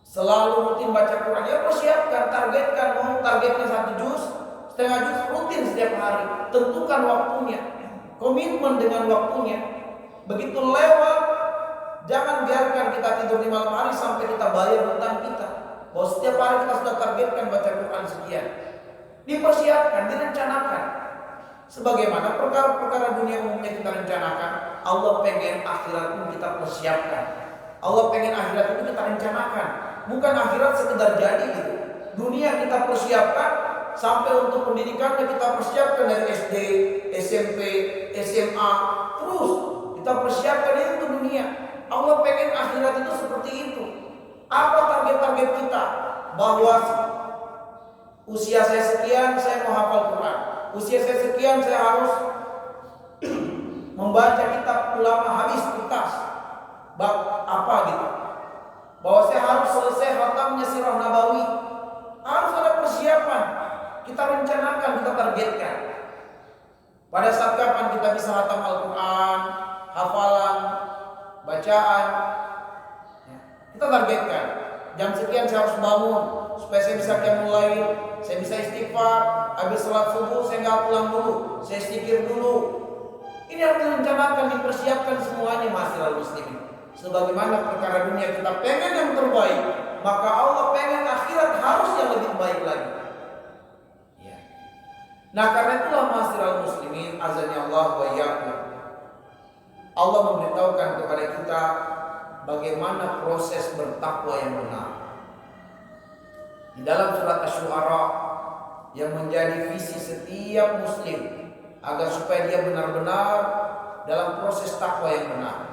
selalu rutin baca Quran. Ya persiapkan, targetkan, mau targetnya 1 juz, setengah juz, rutin setiap hari. Tentukan waktunya, komitmen dengan waktunya. Begitu lewat, jangan biarkan kita tidur di malam hari sampai kita bayar hutang kita. Bahwa setiap hari kita sudah targetkan baca Quran sekian. Dipersiapkan, direncanakan. Sebagaimana perkara-perkara dunia umumnya kita rencanakan, Allah pengen akhirat pun kita persiapkan. Allah pengen akhirat itu kita rencanakan. Bukan akhirat sekedar jadi gitu. Dunia kita persiapkan, sampai untuk pendidikannya kita persiapkan dari SD, SMP, SMA, terus kita persiapkan itu untuk dunia. Allah pengen akhirat itu seperti itu. Apa target-target kita? Bahwa usia saya sekian saya mau hafal Quran. Usia saya sekian saya harus membaca kitab ulama hadis tuntas. Bab apa gitu. Bahwa saya harus selesai khatamnya Sirah Nabawi. Harus ada persiapan. Kita rencanakan, kita targetkan. Pada saat kapan kita bisa khatam Al-Quran, hafalan, bacaan, ya, kita targetkan. Jam sekian saya harus bangun supaya saya bisa qiyamul lail, saya bisa istighfar, habis salat subuh saya nggak pulang dulu, saya zikir dulu. Ini harus direncanakan, dipersiapkan semuanya ma'asyiral muslimin. Sebagaimana perkara dunia kita pengen yang terbaik, maka Allah pengen akhirat harus yang lebih baik lagi. Ya. Nah karena itulah ma'asyiral muslimin, azani Allah wa iyyakum, Allah memberitahukan kepada kita bagaimana proses bertakwa yang benar. Di dalam surat Asy-Syu'ara yang menjadi visi setiap muslim agar supaya dia benar-benar dalam proses takwa yang benar.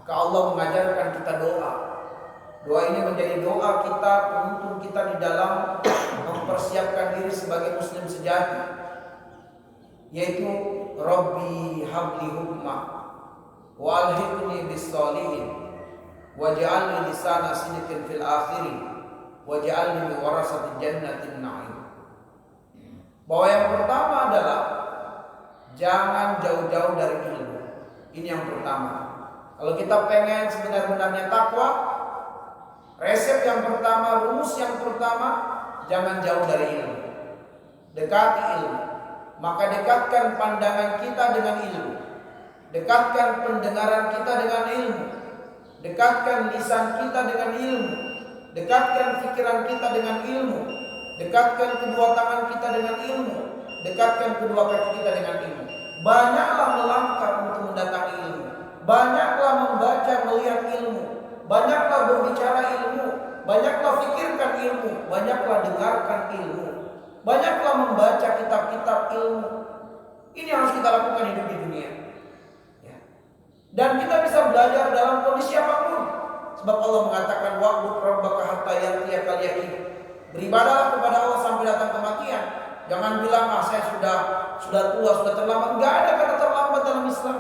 Maka Allah mengajarkan kita doa. Doa ini menjadi doa kita, penuntun kita di dalam mempersiapkan diri sebagai muslim sejati, yaitu Rabbi habli hukmah wa alhiqni bis sholihin waj'alni lisana sidqin fil akhirin waj'alni min warasatil jannatin na'im. Bahwa yang pertama adalah jangan jauh-jauh dari ilmu. Ini yang pertama. Kalau kita pengen sebenar-benarnya takwa, resep yang pertama, rumus yang pertama, jangan jauh dari ilmu. Dekati ilmu. Maka dekatkan pandangan kita dengan ilmu. Dekatkan pendengaran kita dengan ilmu. Dekatkan lisan kita dengan ilmu. Dekatkan pikiran kita dengan ilmu. Dekatkan kedua tangan kita dengan ilmu. Dekatkan kedua kaki kita dengan ilmu. Banyaklah melangkah untuk mendatangi ilmu. Banyaklah membaca, melihat ilmu. Banyaklah berbicara ilmu. Banyaklah pikirkan ilmu. Banyaklah dengarkan ilmu. Banyaklah membaca kitab-kitab ilmu. Ini harus kita lakukan hidup di dunia. Ya. Dan kita bisa belajar dalam kondisi apapun. Sebab Allah mengatakan wa'bud rabbaka hatta ya'tiyakal yaqin. Beribadahlah kepada Allah sampai datang kematian. Jangan bilang saya sudah tua, sudah terlambat. Enggak ada kata terlambat dalam Islam.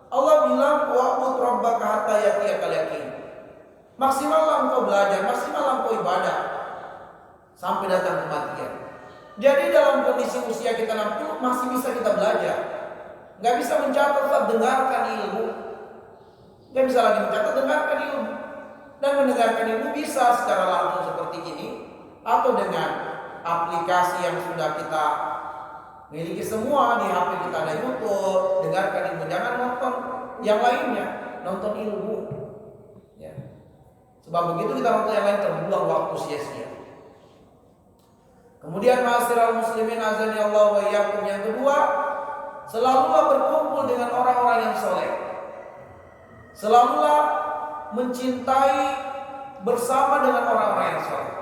Allah bilang wa'bud rabbaka hatta ya'tiyakal yaqin. Maksimallah engkau belajar, maksimallah engkau ibadah sampai datang kematian. Jadi dalam kondisi usia kita 60 masih bisa kita belajar. Nggak bisa mencatat, tetap dengarkan ilmu. Nggak bisa lagi mencatat, dengarkan ilmu. Dan mendengarkan ilmu bisa secara langsung seperti ini, atau dengan aplikasi yang sudah kita miliki semua. Di HP kita ada YouTube, dengarkan ilmu. Jangan nonton yang lainnya, nonton ilmu ya. Sebab begitu kita nonton yang lain terbuang waktu sia-sia. Kemudian ma'asyiral muslimin azani Allah wa iyyakum, yang kedua, selalulah berkumpul dengan orang-orang yang soleh. Selalulah mencintai bersama dengan orang-orang yang soleh.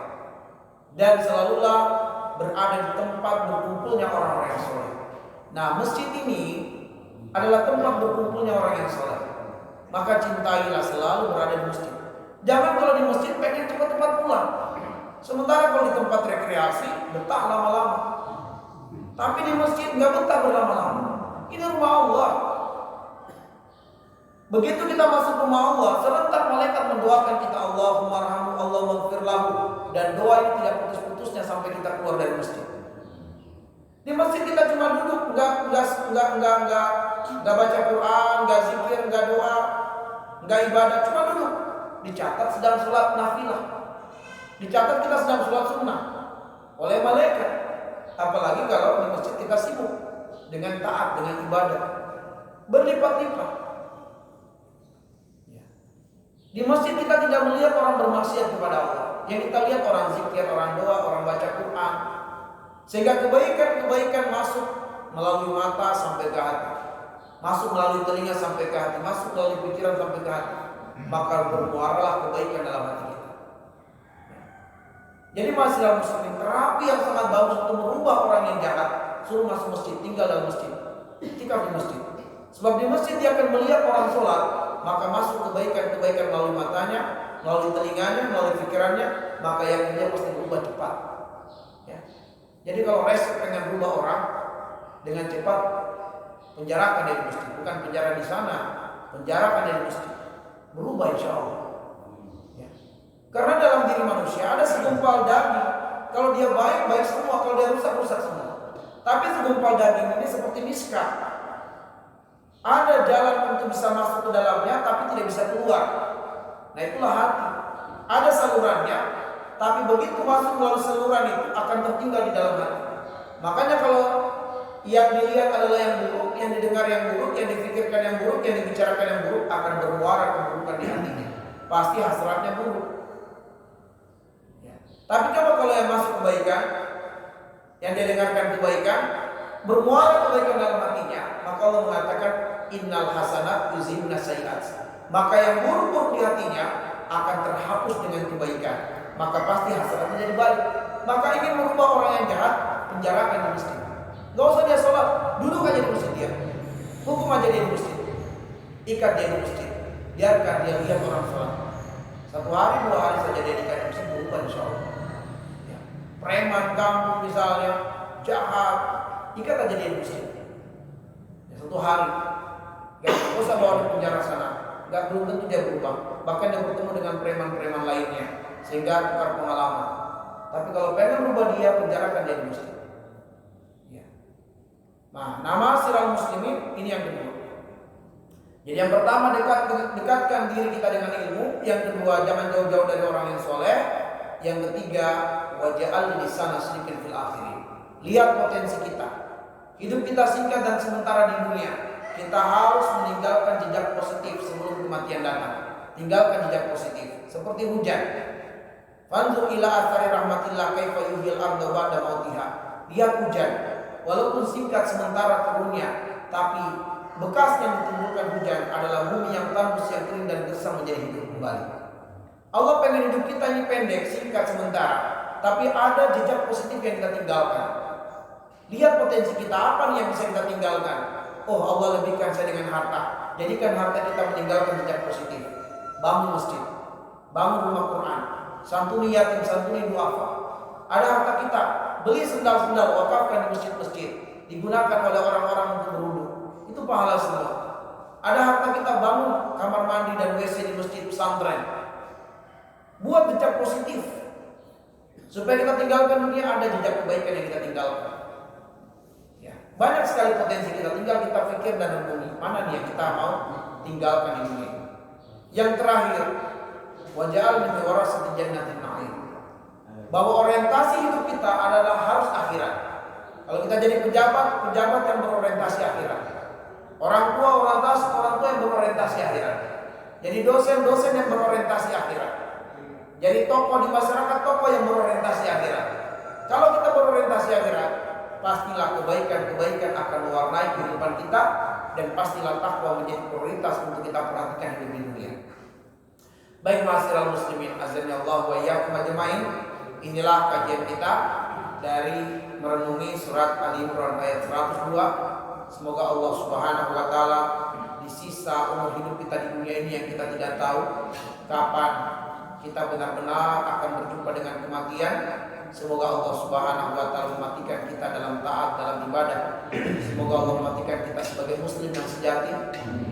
Dan selalulah berada di tempat berkumpulnya orang-orang yang soleh. Nah, masjid ini adalah tempat berkumpulnya orang yang soleh. Maka cintailah selalu berada di masjid. Jangan kalau di masjid pengen cepat-cepat pulang. Sementara kalau di tempat rekreasi betah lama-lama. Tapi di masjid nggak betah berlama-lama. Ini rumah Allah. Begitu kita masuk rumah Allah, serentak malaikat mendoakan kita, Allahumma arhamhu, Allahumma ighfir lahu. Dan doa ini tidak putus-putusnya sampai kita keluar dari masjid. Di masjid kita cuma duduk, nggak baca Quran, nggak zikir, nggak doa, nggak ibadah, cuma duduk. Dicatat sedang sholat nafilah, dicatat kita sedang sholat sunnah oleh malaikat. Apalagi kalau di masjid kita sibuk dengan taat, dengan ibadah berlipat-lipat. Di masjid kita tidak melihat orang bermaksiat kepada Allah. Yang kita lihat orang zikir, orang doa, orang baca Quran. Sehingga kebaikan-kebaikan masuk melalui mata sampai ke hati, masuk melalui telinga sampai ke hati, masuk melalui pikiran sampai ke hati. Maka bermuaralah kebaikan dalam hati kita. Jadi ma'asyiral muslimin, terapi yang sangat bagus untuk merubah orang yang jahat, suruh masuk masjid, tinggal dalam masjid, iktikaf di masjid. Sebab di masjid dia akan melihat orang sholat, maka masuk kebaikan-kebaikan melalui matanya, melalui telinganya, melalui pikirannya, maka yang dia pasti berubah cepat. Ya. Jadi kalau resep pengen berubah orang dengan cepat, penjarakan dari masjid, bukan penjara di sana, penjarakan dari masjid, berubah insya Allah. Ya. Karena dalam diri manusia ada segumpal daging. Kalau dia baik semua, kalau dia rusak semua. Tapi segumpal daging ini seperti miskah. Ada jalan untuk bisa masuk ke dalamnya, tapi tidak bisa keluar. Nah itulah hati. Ada salurannya, tapi begitu masuk melalui saluran itu akan tertinggal di dalam hati. Makanya kalau yang dilihat adalah yang buruk, yang didengar yang buruk, yang dipikirkan yang buruk, yang dibicarakan yang buruk, akan bermuara keburukan di hatinya. Pasti hasratnya buruk. Ya. Tapi coba kalau yang masuk kebaikan, yang dia dengarkan kebaikan, bermuara kebaikan dalam hatinya, maka Allah mengatakan innal hasanat yuzhibna sayyi'at. Maka yang buruk-buruk di hatinya akan terhapus dengan kebaikan. Maka pasti hasanatnya jadi balik. Maka ingin merubah orang yang jahat, penjarakan di masjid. Gak usah dia sholat, duduk aja di masjid dia. Hukum aja dia di masjid. Ikat dia di masjid. Biarkan dia lihat orang sholat. 1 hari 2 hari saja dia ikat di masjid, berubah insya Allah. Ya. Preman kampung misalnya, jahat, ikat aja dia di masjid. Ya, 1 hari. Gak usah bawa di penjara sana. Gak belum tentu dia berubah. Bahkan dia bertemu dengan preman-preman lainnya, sehingga tukar pengalaman. Tapi kalau pengen berubah dia, penjarakan dia di masjid. Ya. Nah, nama sirah muslimin ini yang kedua. Jadi yang pertama dekatkan diri kita dengan ilmu. Yang kedua jangan jauh-jauh dari orang yang soleh. Yang ketiga waja'al lisana sidqin fil akhirin. Lihat potensi kita. Hidup kita singkat dan sementara di dunia. Kita harus meninggalkan jejak positif sebelum kematian datang. Tinggalkan jejak positif seperti hujan. Fanzur ila athari rahmatillah kaifa yuhyil arda ba'da mautiha. Lihat hujan, walaupun singkat sementara turunnya, tapi bekas yang ditimbulkan hujan adalah bumi yang tandus, yang kering dan gersang menjadi hidup kembali. Allah pengen hidup kita ini pendek, singkat sementara, tapi ada jejak positif yang kita tinggalkan. Lihat potensi kita, apa nih yang bisa kita tinggalkan? Oh, Allah lebihkan saya dengan harta. Jadikan harta kita meninggalkan jejak positif. Bangun masjid, bangun rumah Quran, santuni yatim, santuni duafa. Ada harta kita, beli sendal-sendal, wakafkan di masjid-masjid, digunakan oleh orang-orang untuk berwudu. Itu pahala semua. Ada harta kita, bangun kamar mandi dan WC di masjid pesantren. Buat jejak positif. Supaya kita tinggalkan dunia, ada jejak kebaikan yang kita tinggalkan. Banyak sekali potensi kita, tinggal kita pikir dan renungi mana nih yang kita mau tinggalkan di dunia. Yang terakhir, wajal min warasati jannatin na'im. Bahwa orientasi hidup kita adalah harus akhirat. Kalau kita jadi pejabat yang berorientasi akhirat. Orang tua yang berorientasi akhirat. Jadi dosen yang berorientasi akhirat. Jadi tokoh di masyarakat, tokoh yang berorientasi akhirat. Kalau kita berorientasi akhirat, pastilah kebaikan akan mewarnai kehidupan kita, dan pastilah takwa menjadi prioritas untuk kita perhatikan hidup di dunia. Baik ma'asyiral muslimin, azza Allah wa iyyakum ajmain. Inilah kajian kita dari merenungi surat Ali Imran ayat 102. Semoga Allah Subhanahu wa taala di sisa umur hidup kita di dunia ini yang kita tidak tahu kapan kita benar-benar akan berjumpa dengan kematian. Semoga Allah Subhanahu wa taala mematikan kita dalam taat, dalam ibadah. Semoga Allah mematikan kita sebagai muslim yang sejati,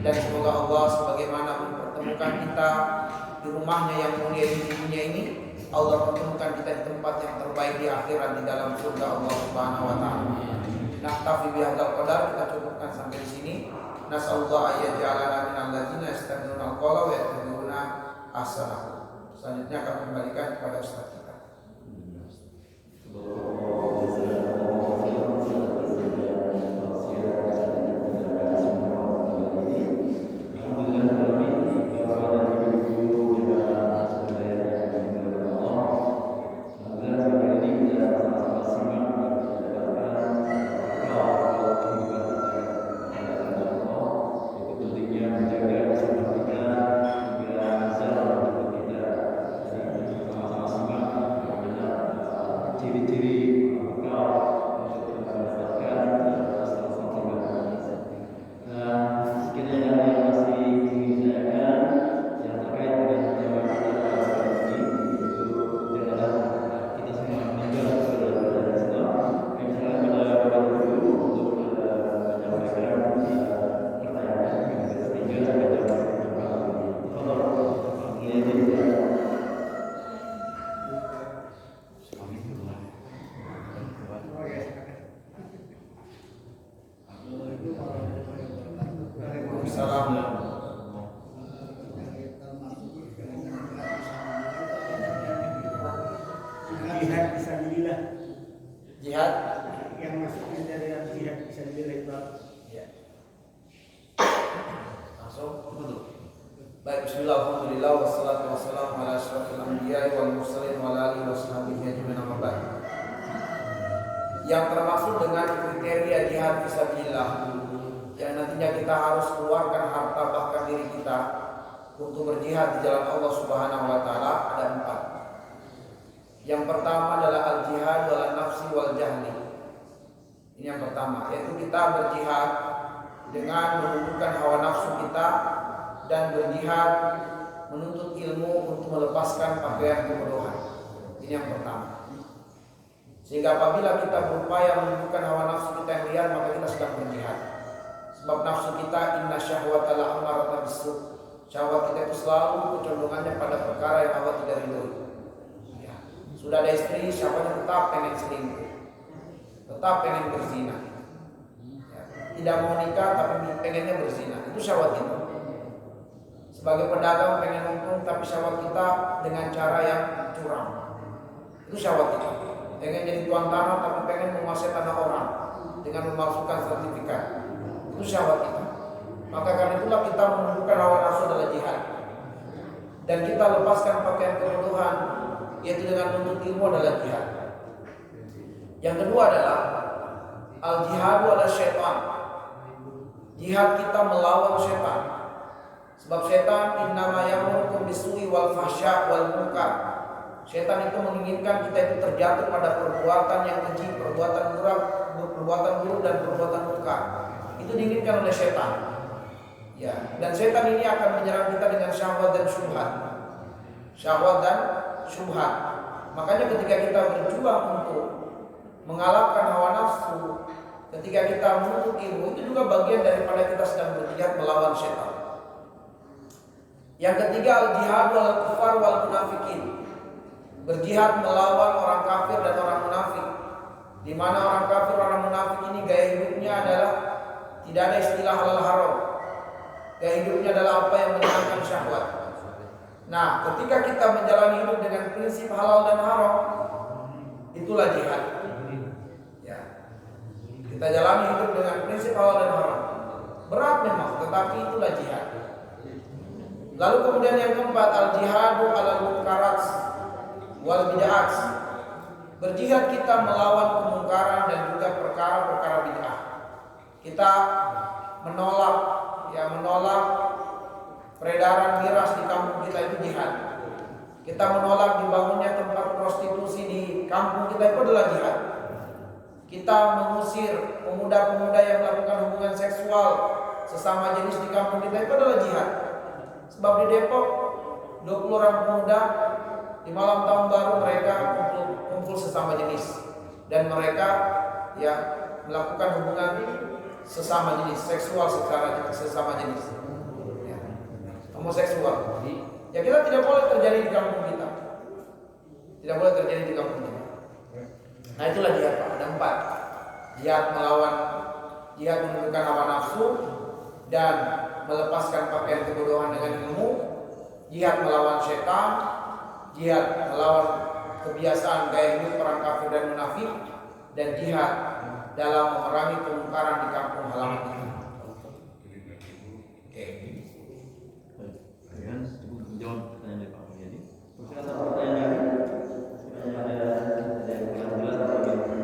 dan semoga Allah sebagaimana mempertemukan kita di rumahnya yang mulia di dunia ini, Allah pertemukan kita di tempat yang terbaik di akhirat, di dalam surga Allah Subhanahu wa taala. Naktafi bihadzal qadar, kita cukupkan sampai di sini. Nasallallahu ayyaj'alana minal ladzina yastami'una al-qawla wa yattabi'una ahsanahu. Selanjutnya akan kembalikan kepada Ustaz kita. Jihad fisabilillah. Jihad Yang masuknya dari jihad fisabilillah itu. ya. Langsung betul. Baik, bismillah, alhamdulillah, wassalatu wassalamu ala asyrafil anbiya'i wal mursalin wa ala alihi washabihi ajmain, amma ba'd. Yang termaksud dengan kriteria jihad fisabilillah yang nantinya kita harus keluarkan harta bahkan diri kita untuk berjihad di jalan Allah Subhanahu wa taala ada 4. Yang pertama adalah al-jihad wal nafsi wal jahli. Ini yang pertama, yaitu kita berjihad dengan menundukkan hawa nafsu kita dan berjihad menuntut ilmu untuk melepaskan pakaian kebodohan. Ini yang pertama. Sehingga apabila kita berupaya menundukkan hawa nafsu kita yang liar, maka kita sedang berjihad. Sebab nafsu kita inna syahwata la amarata bisu. Syahwat kita itu selalu kecenderungannya pada perkara yang Allah tidak ridhoi. Sudah ada istri, syahwatnya tetap pengen selingkuh, tetap pengen berzina. Tidak mau nikah tapi pengennya berzina. Itu syahwat kita. Sebagai pedagang pengen untung tapi syahwat kita dengan cara yang curang. Itu syahwat kita. Pengen jadi tuan tanah tapi pengen menguasai tanah orang dengan memalsukan sertifikat. Itu syahwat kita. Maka karena itulah kita menundukkan hawa nafsu adalah jihad. Dan kita lepaskan pakaian kebodohan, yaitu dengan menuntut ilmu adalah jihad. Yang kedua adalah al-jihadu ala syaitan. Jihad kita melawan syaitan. Sebab syaitan innama ya'murukum bisu'i wal fahsya wal munkar. Syaitan itu menginginkan kita itu terjatuh pada perbuatan yang keji, perbuatan buruk dan perbuatan munkar. Itu diinginkan oleh syaitan. Ya, dan syaitan ini akan menyerang kita dengan syahwat dan syubhat. Syahwat dan syubhat. Makanya ketika kita berjuang untuk mengalahkan hawa nafsu, ketika kita menuntut ilmu, itu juga bagian daripada kita sedang berjihad melawan syaitan. Yang ketiga al-jihad wal kufar wal munafikin. Berjihad melawan orang kafir dan orang munafik. di mana orang kafir, orang munafik ini gaya hidupnya adalah tidak ada istilah halal haram. Gaya hidupnya adalah apa yang menyenangkan syahwat. Nah, ketika kita menjalani hidup dengan prinsip halal dan haram, itulah jihad. Ya. Kita jalani hidup dengan prinsip halal dan haram. Berat memang, tetapi itulah jihad. Lalu kemudian yang keempat, al-jihadu alal munkarat wal bid'at. Berjihad kita melawan kemungkaran dan juga perkara-perkara bid'ah. Kita menolak peredaran miras di kampung kita, itu jihad. Kita menolak dibangunnya tempat prostitusi di kampung kita, itu adalah jihad. Kita mengusir pemuda-pemuda yang melakukan hubungan seksual sesama jenis di kampung kita, itu adalah jihad. Sebab di Depok 20 orang pemuda di malam tahun baru mereka kumpul sesama jenis dan mereka ya melakukan hubungan sesama jenis, seksual secara sesama jenis, ya, homoseksual. Ya kita tidak boleh terjadi di kampung kita, tidak boleh terjadi di kampung kita. Nah itulah jihad Pak. Ada 4: jihad melawan, jihad menundukkan hawa nafsu dan melepaskan pakaian kebodohan dengan ilmu, jihad melawan setan, jihad melawan kebiasaan gaya hidup orang kafir dan munafik, dan jihad dalam memerangi kemungkaran di kampung halaman kita. Oke. Kalian jawab pertanyaan dari Pak Mulyadi. Terus ada pertanyaan lagi? Ada yang kurang jelas atau jawaban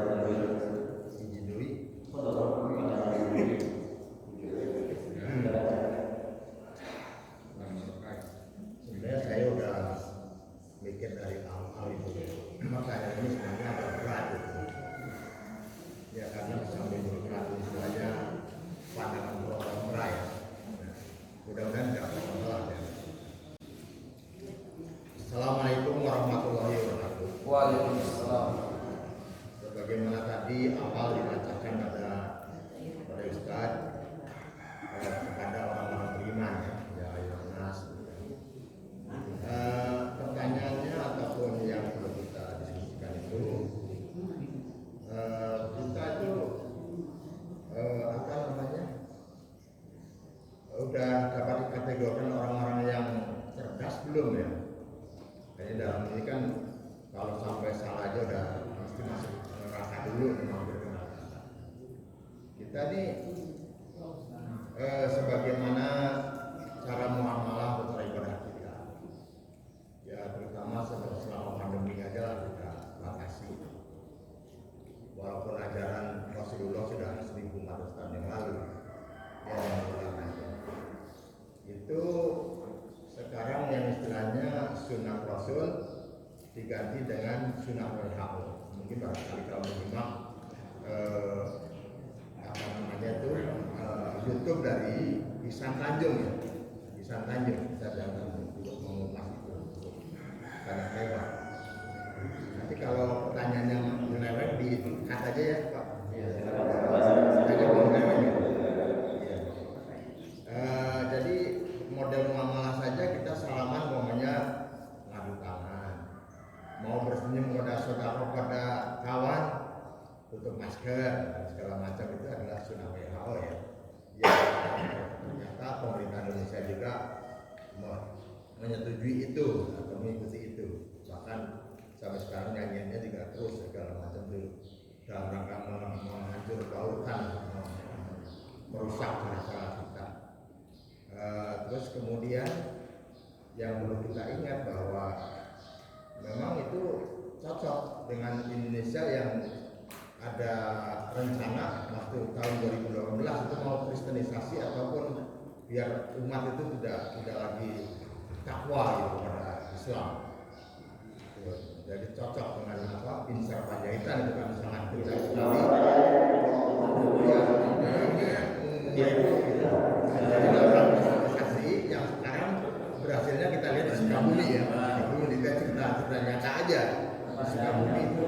dari Izin Dwi? Sebenarnya saya udah mikir dari awal itu, makanya ini sebenarnya agak berat itu. Ya karena sambil berat itu saja pandangan orang berat. Mudah-mudahan tidak masalah ya. Assalamualaikum warahmatullahi wabarakatuh. Waalaikumsalam. Sebagaimana tadi awal dibacakan pada Ustaz kepada orang-orang beriman ya Yohanes. Pertanyaannya ataupun yang perlu kita diskusikan itu kita itu apa namanya udah dapat dikategorikan orang-orang yang cerdas belum ya? Kayaknya dalam ini kan kalau sampai salah aja udah mesti masuk neraka dulu mampir ke neraka. Kita nih sebagaimana cara muamalah bersama ibadah kita, ya terutama selama pandemi aja kita batasi. Walaupun ajaran Rasulullah sudah 1400 tahun yang lalu yang menggunakannya, itu sekarang yang istilahnya sunnah Rasul diganti dengan sunnah WHO. Mungkin barangkali kalau menyimak apa namanya itu YouTube dari Ihsan Tanjung ya, Ihsan Tanjung kita jangan untuk mengulas itu karena lewat. Nanti kalau pertanyaannya melewat dikat aja ya Pak. Iya, jadi model muamalah saja kita salaman umpamanya ngadu tangan, mau bersenyum pada saudara pada kawan, tutup masker dan segala macam itu adalah sunnah WHO ya. Ya ternyata pemerintah Indonesia juga menyetujui itu atau mengikuti itu, bahkan sampai sekarang nyanyiannya juga terus segala macam itu dalam rangka menghancur baurkan, merusak masalah kita. Terus kemudian yang perlu kita ingat bahwa memang itu cocok dengan Indonesia yang ada rencana waktu tahun 2018 itu mau kristenisasi ataupun biar umat itu tidak lagi takwa gitu pada Islam. Jadi cocok dengan apa Binsar Panjaitan itu kan sangat tidak sekali. Jadi dalam kristenisasi yang sekarang berhasilnya kita lihat di Sukabumi ya. Dulu kita cerita nyata aja di Sukabumi itu.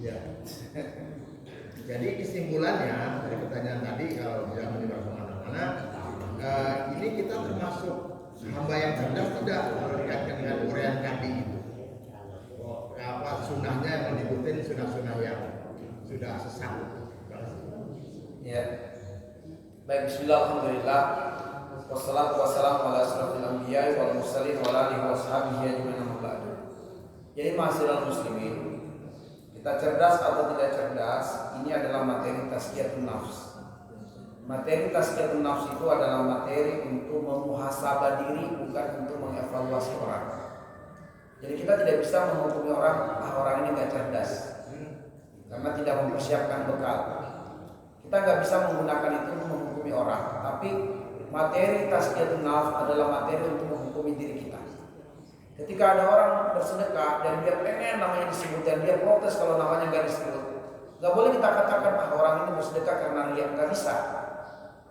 Ya. Jadi kesimpulannya dari pertanyaan tadi kalau tidak menyebar kemana-mana, ini kita termasuk hamba yang cerdas tidak kalau dikaitkan dengan uraian tadi itu. Sunnahnya yang diikutin sunnah-sunnah yang sudah sesat. Ya. Baik, bismillah, alhamdulillah. Wassalatu wassalamu ala asrofil anbiya wal mursalin wa ala alihi wa sahbihi ajma'in amma ba'du. Jadi ma'asyiral muslimin, kita cerdas atau tidak cerdas, ini adalah materi tazkiyatun nafs. Materi tazkiyatun nafs itu adalah materi untuk memuhasabah diri, bukan untuk mengevaluasi orang. Jadi kita tidak bisa menghukumi orang ini nggak cerdas, karena tidak mempersiapkan bekal. Kita nggak bisa menggunakan itu untuk menghukumi orang. Tapi materi tazkiyatun nafs adalah materi untuk menghukumi diri kita. Ketika ada orang bersedekah dan dia pengen namanya disebut dan dia protes kalau namanya nggak disebut, nggak boleh kita katakan orang ini bersedekah karena lihat, nggak bisa.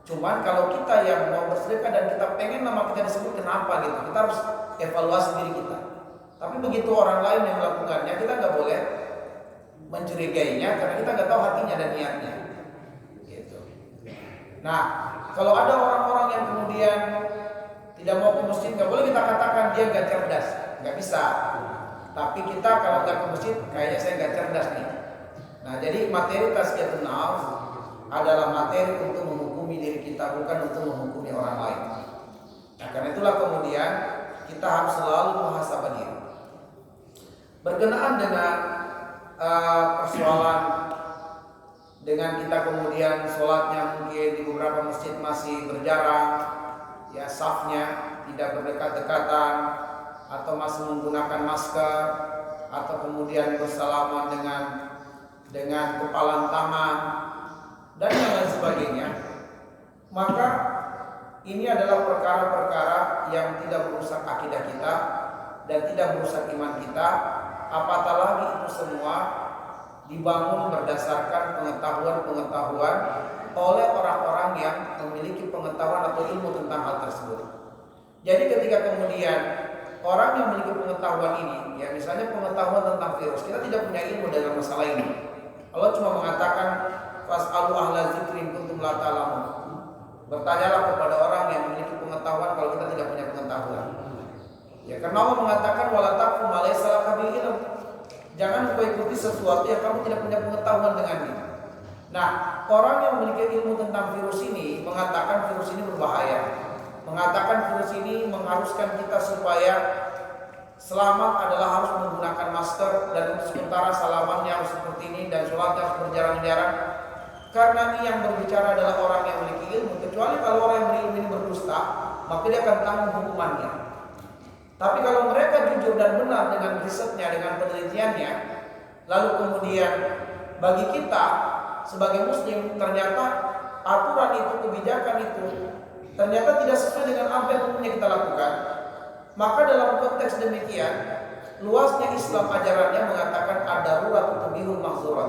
Cuman kalau kita yang mau bersedekah dan kita pengen nama kita disebut, kenapa gitu? Kita harus evaluasi diri kita. Tapi begitu orang lain yang melakukannya, kita nggak boleh mencurigainya karena kita nggak tahu hatinya dan niatnya. Gitu. Nah, kalau ada orang-orang yang kemudian tidak mau ke masjid, nggak boleh kita katakan dia nggak cerdas, nggak bisa. Tapi kita kalau nggak ke masjid, kayaknya saya nggak cerdas nih. Nah, jadi materi tazkiyatun nafs adalah materi untuk menghukumi diri kita, bukan untuk menghukumi orang lain. Nah, karena itulah kemudian kita harus selalu muhasabah diri. Berkenaan dengan persoalan dengan kita kemudian sholatnya mungkin di beberapa masjid masih berjarak, ya safnya tidak berdekat-dekatan, atau masih menggunakan masker, atau kemudian bersalaman dengan kepalan tangan dan yang lain sebagainya, maka ini adalah perkara-perkara yang tidak merusak akidah kita dan tidak merusak iman kita. Apatah lagi itu semua dibangun berdasarkan pengetahuan-pengetahuan oleh orang-orang yang memiliki pengetahuan atau ilmu tentang hal tersebut. Jadi ketika kemudian orang yang memiliki pengetahuan ini, ya misalnya pengetahuan tentang virus, kita tidak punya ilmu dalam masalah ini. Allah cuma mengatakan fas'alu ahla dzikri in kuntum la ta'lamun. Bertanyalah kepada orang yang memiliki pengetahuan kalau kita tidak punya pengetahuan. Ya, karena Allah mengatakan wala taqfu ma laysa laka bihi ilm. Jangan kau ikuti sesuatu yang kamu tidak punya pengetahuan dengannya. Nah, orang yang memiliki ilmu tentang virus ini mengatakan virus ini berbahaya. Mengatakan virus ini mengharuskan kita supaya selamat adalah harus menggunakan masker dan sementara salamannya harus seperti ini dan sholatnya harus berjarang-jarang. Karena ini yang berbicara adalah orang yang memiliki ilmu. Kecuali kalau orang yang memiliki ilmu ini berdusta, maka dia akan tanggung hukumannya. Tapi kalau mereka jujur dan benar dengan risetnya, dengan penelitiannya, lalu kemudian bagi kita sebagai muslim ternyata aturan itu, kebijakan itu ternyata tidak sesuai dengan apa yang umumnya kita lakukan, maka dalam konteks demikian luasnya Islam ajarannya mengatakan ad-darurat tubihul mahzurat,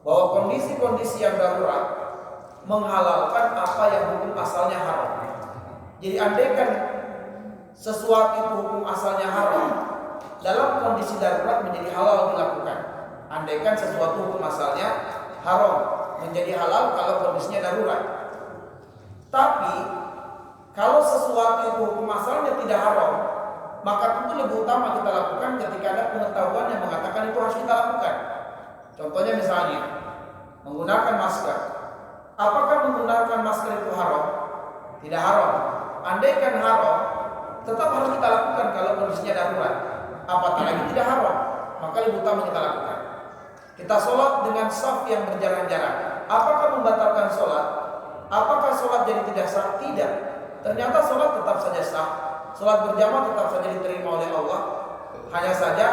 bahwa kondisi-kondisi yang darurat menghalalkan apa yang hukum asalnya haram. Jadi andaikan sesuatu itu hukum asalnya haram, dalam kondisi darurat menjadi halal dilakukan. Andaikan sesuatu hukum asalnya haram menjadi halal kalau kondisinya darurat. Tapi kalau sesuatu itu hukum asalnya tidak haram, maka tentu lebih utama kita lakukan ketika ada pengetahuan yang mengatakan itu harus kita lakukan. Contohnya misalnya menggunakan masker. Apakah menggunakan masker itu haram? Tidak haram. Andaikan haram, tetap harus kita lakukan kalau kondisinya darurat. Apatah lagi tidak haram, maka lebih utama kita lakukan. Kita sholat dengan saf yang berjarak-jarak. Apakah membatalkan sholat? Apakah sholat jadi tidak sah? Tidak. Ternyata sholat tetap saja sah. Sholat berjamaah tetap saja diterima oleh Allah. Hanya saja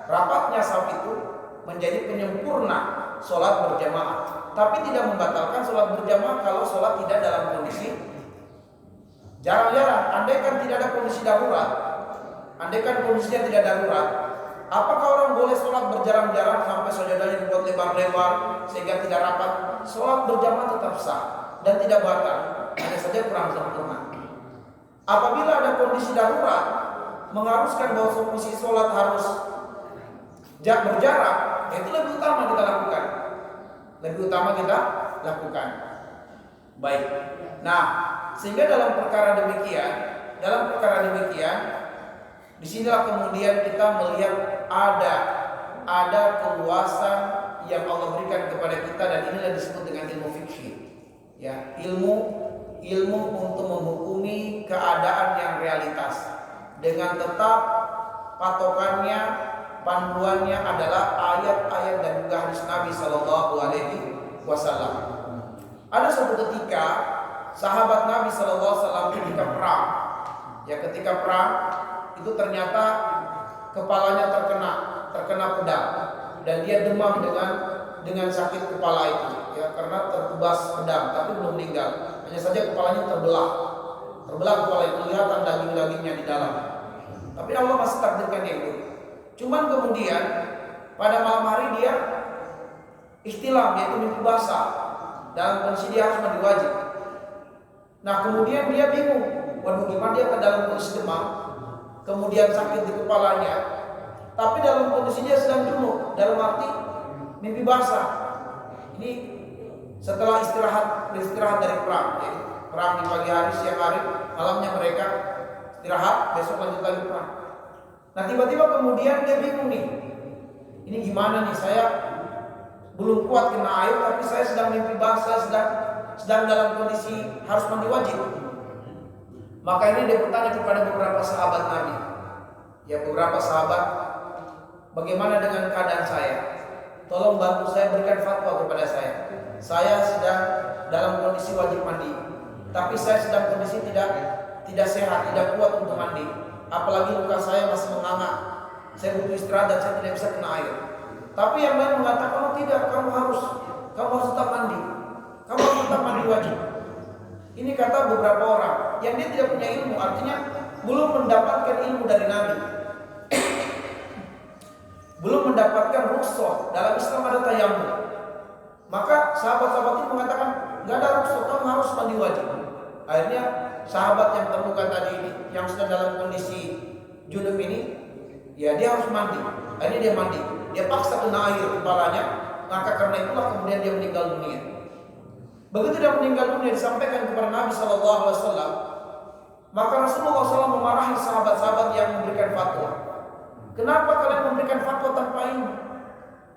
rapatnya saf itu menjadi penyempurna sholat berjamaah. Tapi tidak membatalkan sholat berjamaah kalau sholat tidak dalam kondisi jarang-jarang. Andaikan tidak ada kondisi darurat, andaikan kondisinya tidak darurat, apakah orang boleh sholat berjarang-jarang sampai sajadahnya dibuat lebar-lebar sehingga tidak rapat? Sholat berjamaah tetap sah dan tidak batal, hanya saja kurang sempurna. Apabila ada kondisi darurat mengharuskan bahwa posisi sholat harus berjarak, itu lebih utama kita lakukan. Lebih utama kita lakukan. Baik. Nah, sehingga dalam perkara demikian Disinilah kemudian kita melihat ada keluasan yang Allah berikan kepada kita, dan inilah disebut dengan ilmu fikih. Ya, ilmu untuk menghukumi keadaan yang realitas dengan tetap patokannya, panduannya adalah ayat-ayat dan juga hadis Nabi Sallallahu Alaihi Wasallam. Ada suatu ketika sahabat Nabi Sallallahu Alaihi Wasallam ketika perang, ya ketika perang itu ternyata kepalanya terkena pedang dan dia demam dengan sakit kepala itu, ya karena tertebas pedang, tapi belum meninggal. Hanya saja kepalanya terbelah kepala itu, kelihatan daging-dagingnya di dalam. Tapi Allah masih takdirkan dia itu. Cuman kemudian pada malam hari dia ihtilam, yaitu mimpi basah, dalam kondisi dia harus mandi wajib. Nah kemudian dia bingung, waduh gimana dia ke dalam kondisi demam, kemudian sakit di kepalanya, tapi dalam kondisi dia sedang junub, dalam arti mimpi basah. Ini setelah istirahat dari perang, ya. Perang di pagi hari, siang hari, malamnya mereka istirahat, besok lanjut lagi perang. Nah tiba-tiba kemudian dia bingung nih, ini gimana nih, saya belum kuat kena air, tapi saya sedang mimpi basah, sedang dalam kondisi harus mandi wajib. Maka ini dia bertanya kepada beberapa sahabat Nabi, ya beberapa sahabat, bagaimana dengan keadaan saya? Tolong bantu saya, berikan fatwa kepada saya. Saya sedang dalam kondisi wajib mandi, tapi saya sedang kondisi tidak sehat, tidak kuat untuk mandi. Apalagi luka saya masih menganga. Saya butuh istirahat dan saya tidak bisa kena air. Tapi yang lain mengatakan, oh tidak, kamu harus tetap mandi. Kamu harus tetap mandi wajib. Ini kata beberapa orang yang dia tidak punya ilmu, artinya belum mendapatkan ilmu dari Nabi. Belum mendapatkan rukhsah. Dalam Islam ada tayamum. Maka sahabat-sahabat itu mengatakan, nggak ada rukhsah, kamu harus mandi wajib. Akhirnya sahabat yang terluka tadi ini, yang sedang dalam kondisi junub ini, ya dia harus mandi. Akhirnya dia mandi. Dia paksa kena air kepalanya, maka karena itulah kemudian dia meninggal dunia. Begitu dia meninggal dunia disampaikan kepada Nabi Sallallahu Alaihi Wasallam, maka Rasulullah SAW memarahi sahabat-sahabat yang memberikan fatwa. Kenapa kalian memberikan fatwa tanpa ilmu?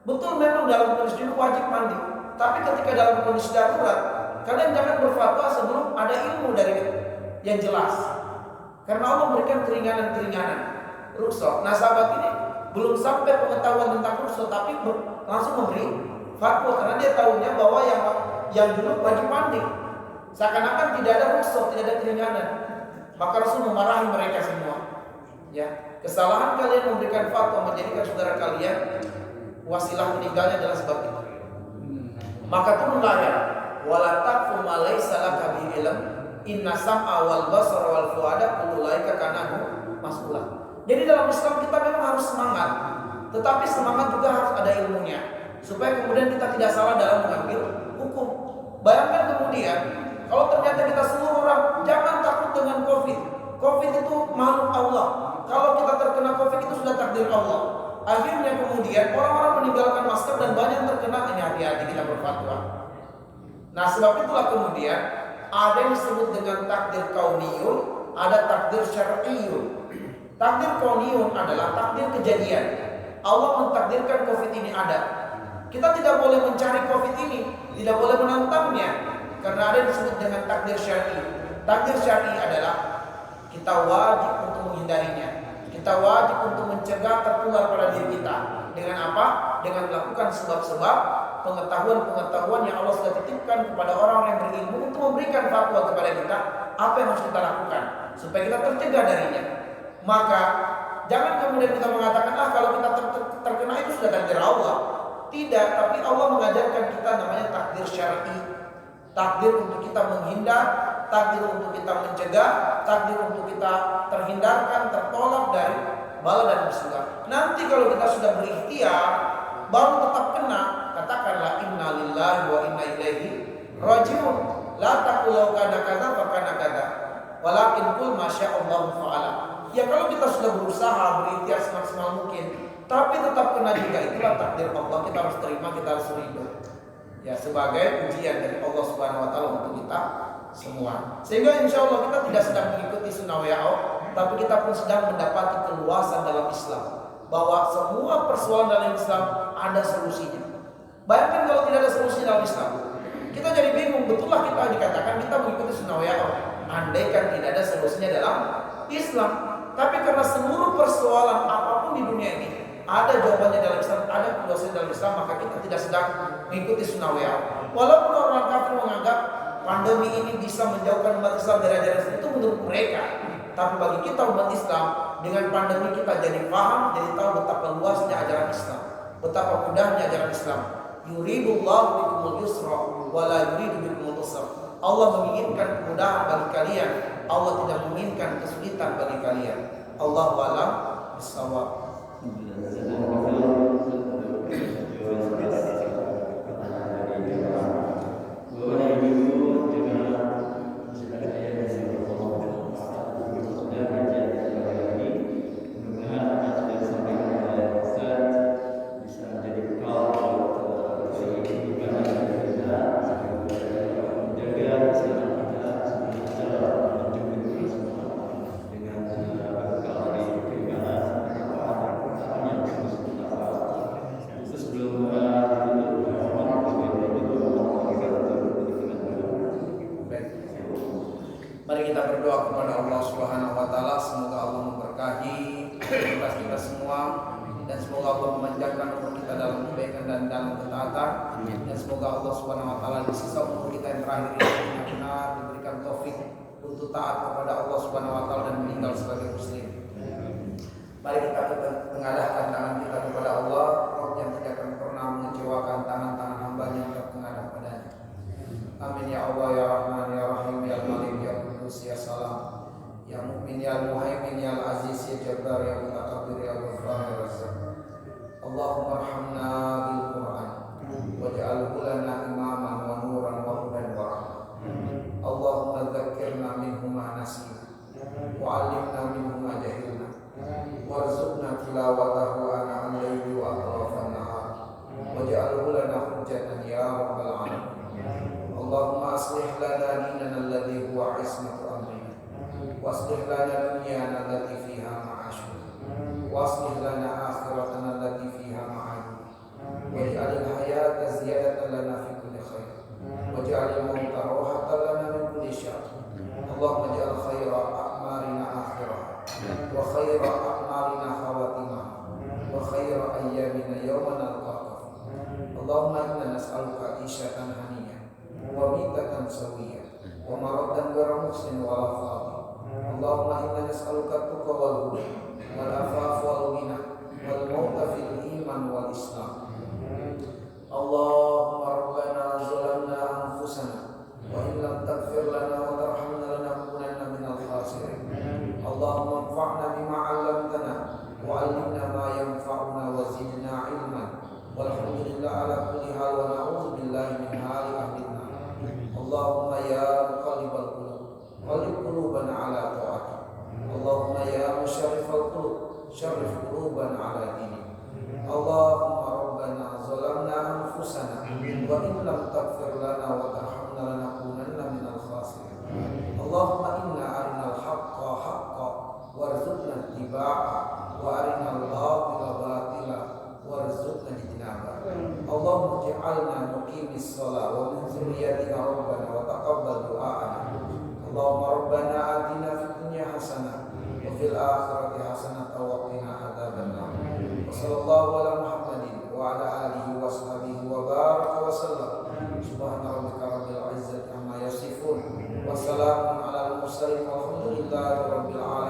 Betul memang dalam kondisi junub wajib mandi, tapi ketika dalam kondisi darurat, kalian jangan berfatwa sebelum ada ilmu dari yang jelas. Karena Allah memberikan keringanan-keringanan, rukhsah. Nah sahabat ini belum sampai pengetahuan tentang rukhsah, tapi langsung memberi fatwa karena dia tahunya bahwa yang junub wajib mandi. Seakan-akan tidak ada rukhsah, tidak ada keringanan. Maka Rasul memarahi mereka semua. Ya, kesalahan kalian memberikan fatwa menjadikan saudara kalian wasilah meninggalnya adalah sebab itu. Maka turunlah ayat, wala taqfu ma laysa laka bihi ilm, inna sam'a wal basara wal fuada kullu ulaika kana mas'ula. Jadi dalam Islam kita memang harus semangat, tetapi semangat juga harus ada ilmunya, supaya kemudian kita tidak salah dalam mengambil hukum. Bayangkan kemudian kalau ternyata kita seluruh orang jangan takut dengan COVID. COVID itu makhluk Allah. Kalau kita terkena COVID itu sudah takdir Allah. Akhirnya kemudian orang-orang meninggalkan masker dan banyak terkena. Ini hati-hati kita berfatwa. Nah sebab itulah kemudian ada yang disebut dengan takdir kauniyun, ada takdir syar'iyun. Takdir kauniyun adalah takdir kejadian. Allah mentakdirkan COVID ini ada. Kita tidak boleh mencari COVID ini, tidak boleh menantangnya, karena ada yang disebut dengan takdir syar'i. Takdir syar'i adalah kita wajib untuk menghindarinya. Kita wajib untuk mencegah tertular pada diri kita. Dengan apa? Dengan melakukan sebab-sebab pengetahuan-pengetahuan yang Allah sudah titipkan kepada orang yang berilmu untuk memberikan fatwa kepada kita apa yang harus kita lakukan supaya kita tercegah darinya. Maka jangan kemudian kita mengatakan kalau kita terkena itu sudah takdir Allah. Tidak, tapi Allah mengajarkan kita namanya takdir syar'i. Takdir untuk kita menghindar, takdir untuk kita mencegah, takdir untuk kita terhindarkan, tertolak dari bala dan musibah. Nanti kalau kita sudah berikhtiar, baru tetap kena, katakanlah inna lillahi wa inna ilaihi rajiun. La taqulu kana kadza fa kana kadza, walakin qul masyaallahu fa'ala. Ya kalau kita sudah berusaha berikhtiar semaksimal mungkin, tapi tetap kena juga, itulah takdir Allah. Kita harus terima, kita harus ridho. Ya sebagai ujian dari Allah Subhanahu Wa Taala untuk kita semua. Sehingga insya Allah kita tidak sedang mengikuti sunnah WO, tapi kita pun sedang mendapati keluasan dalam Islam, bahwa semua persoalan dalam Islam ada solusinya. Bayangkan kalau tidak ada solusi dalam Islam, kita jadi bingung. Betullah kita dikatakan kita mengikuti sunnah WO, andaikan tidak ada solusinya dalam Islam. Tapi karena seluruh persoalan apapun di dunia ini ada jawabannya dalam Islam, ada keluasannya dalam Islam, maka kita tidak sedang mengikuti sunnah WO. Walaupun orang kafir menganggap pandemi ini bisa menjauhkan umat Islam dari ajaran Islam, itu menurut mereka. Tapi bagi kita umat Islam, dengan pandemi kita jadi paham, jadi tahu betapa luasnya ajaran Islam, betapa mudahnya ajaran Islam. Yuridullahu bikumul yusra wa la yuridu bikumul usra. Allah menginginkan kemudahan bagi kalian, Allah tidak menginginkan kesulitan bagi kalian. Allahu a'lam bishawab. Mari kita berdoa kepada Allah Subhanahu wa taala, semoga Allah memberkahi aktivitas kita semua, dan semoga Allah memanjangkan umur kita dalam kebaikan dan dalam ketaatan, dan semoga Allah Subhanahu wa taala di sisa umur kita yang terakhir ini benar-benar diberikan taufik untuk taat kepada Allah Subhanahu wa taala dan meninggal sebagai muslim. Mari kita tengadahkan tangan kita kepada Allah, Rabb yang tidak akan pernah mengecewakan tangan-tangan hamba-Nya yang tengadah padanya. Amin ya Allah ya Rahman ya Rahim ya Malik ya Qudus ya Salam ya Mu'min ya Muhaimin ya Aziz ya Jabbar ya Mutakabbir ya Ghaffar ya Razzaq. Allahumma arhamna bil Qur'an waj'alhu lana imaman wa nuran wa hudan wa rahmah. Allahumma dzakkirna minhu ma nasina wa 'allimna minhu ma jahilna warzuqna tilawatahu ana al-laili wa atrafan nahar waj'alhu lana hujjatan ya rabbal alamin. Allahumma aslih lana dinana alladhi huwa ismatu amrina wa aslih lana dunyana allati fiha ma'ashuna wa aslih lana akhiratana allati fiha ma'aduna waj'al al-hayata ziyadatan lana fi kulli khair waj'al al-mauta rahatan lana min kulli syarr. Allahumma ij'al khaira a'marina akhirah wa khaira a'marina khawatimah wa khaira ayyamina yawma nalqaka. Allahumma inna nas'aluka isyatan haniyah wa mitatan sawiyah wa maradan ghayra muhsin wa la fadhi. Allahumma inna nas'aluka tuqa wal huda wal afaf wal ghina wal mauta fil iman wal islam. Allahumma rabbana zalamna anfusana wa in lam taghfir lana wa tarhamna lanakunanna minal khasirin. Allahumma anfa'na bima 'allamtana wa 'allimna ma yanfa'una wa zidna 'ilman. Walhamdulillah ala kulli hal wa na'udzu billahi min hali ahli. Allahumma ya muqallibal qulub qallib qulubana ala ta'atik. Allahumma ya musyarrifal qulub syarrif qulubana ala dinik. Allahumma rabbana zalamna anfusana wa in lam taghfir lana wa tarhamna lanakunanna minal khasirin. Allahumma inna arinal haqqa haqqan warzuqna ittiba'ah wa arinal batila batila warzuqna ijtinabah. Allahumma ij'alna muqimis shalah wa min dzurriyyatina rabbana wa taqabbal du'ana. Allahumma rabbana atina fid dunya hasanah wa fil akhirati hasanah wa qina adzabannar. Wa sallallahu ala Muhammadin wa ala alihi wa sahbihi wa baraka wa sallam. Subhana rabbika rabbil izzati amma yasifun wa salamun alal mursalin walhamdulillahi rabbil alamin.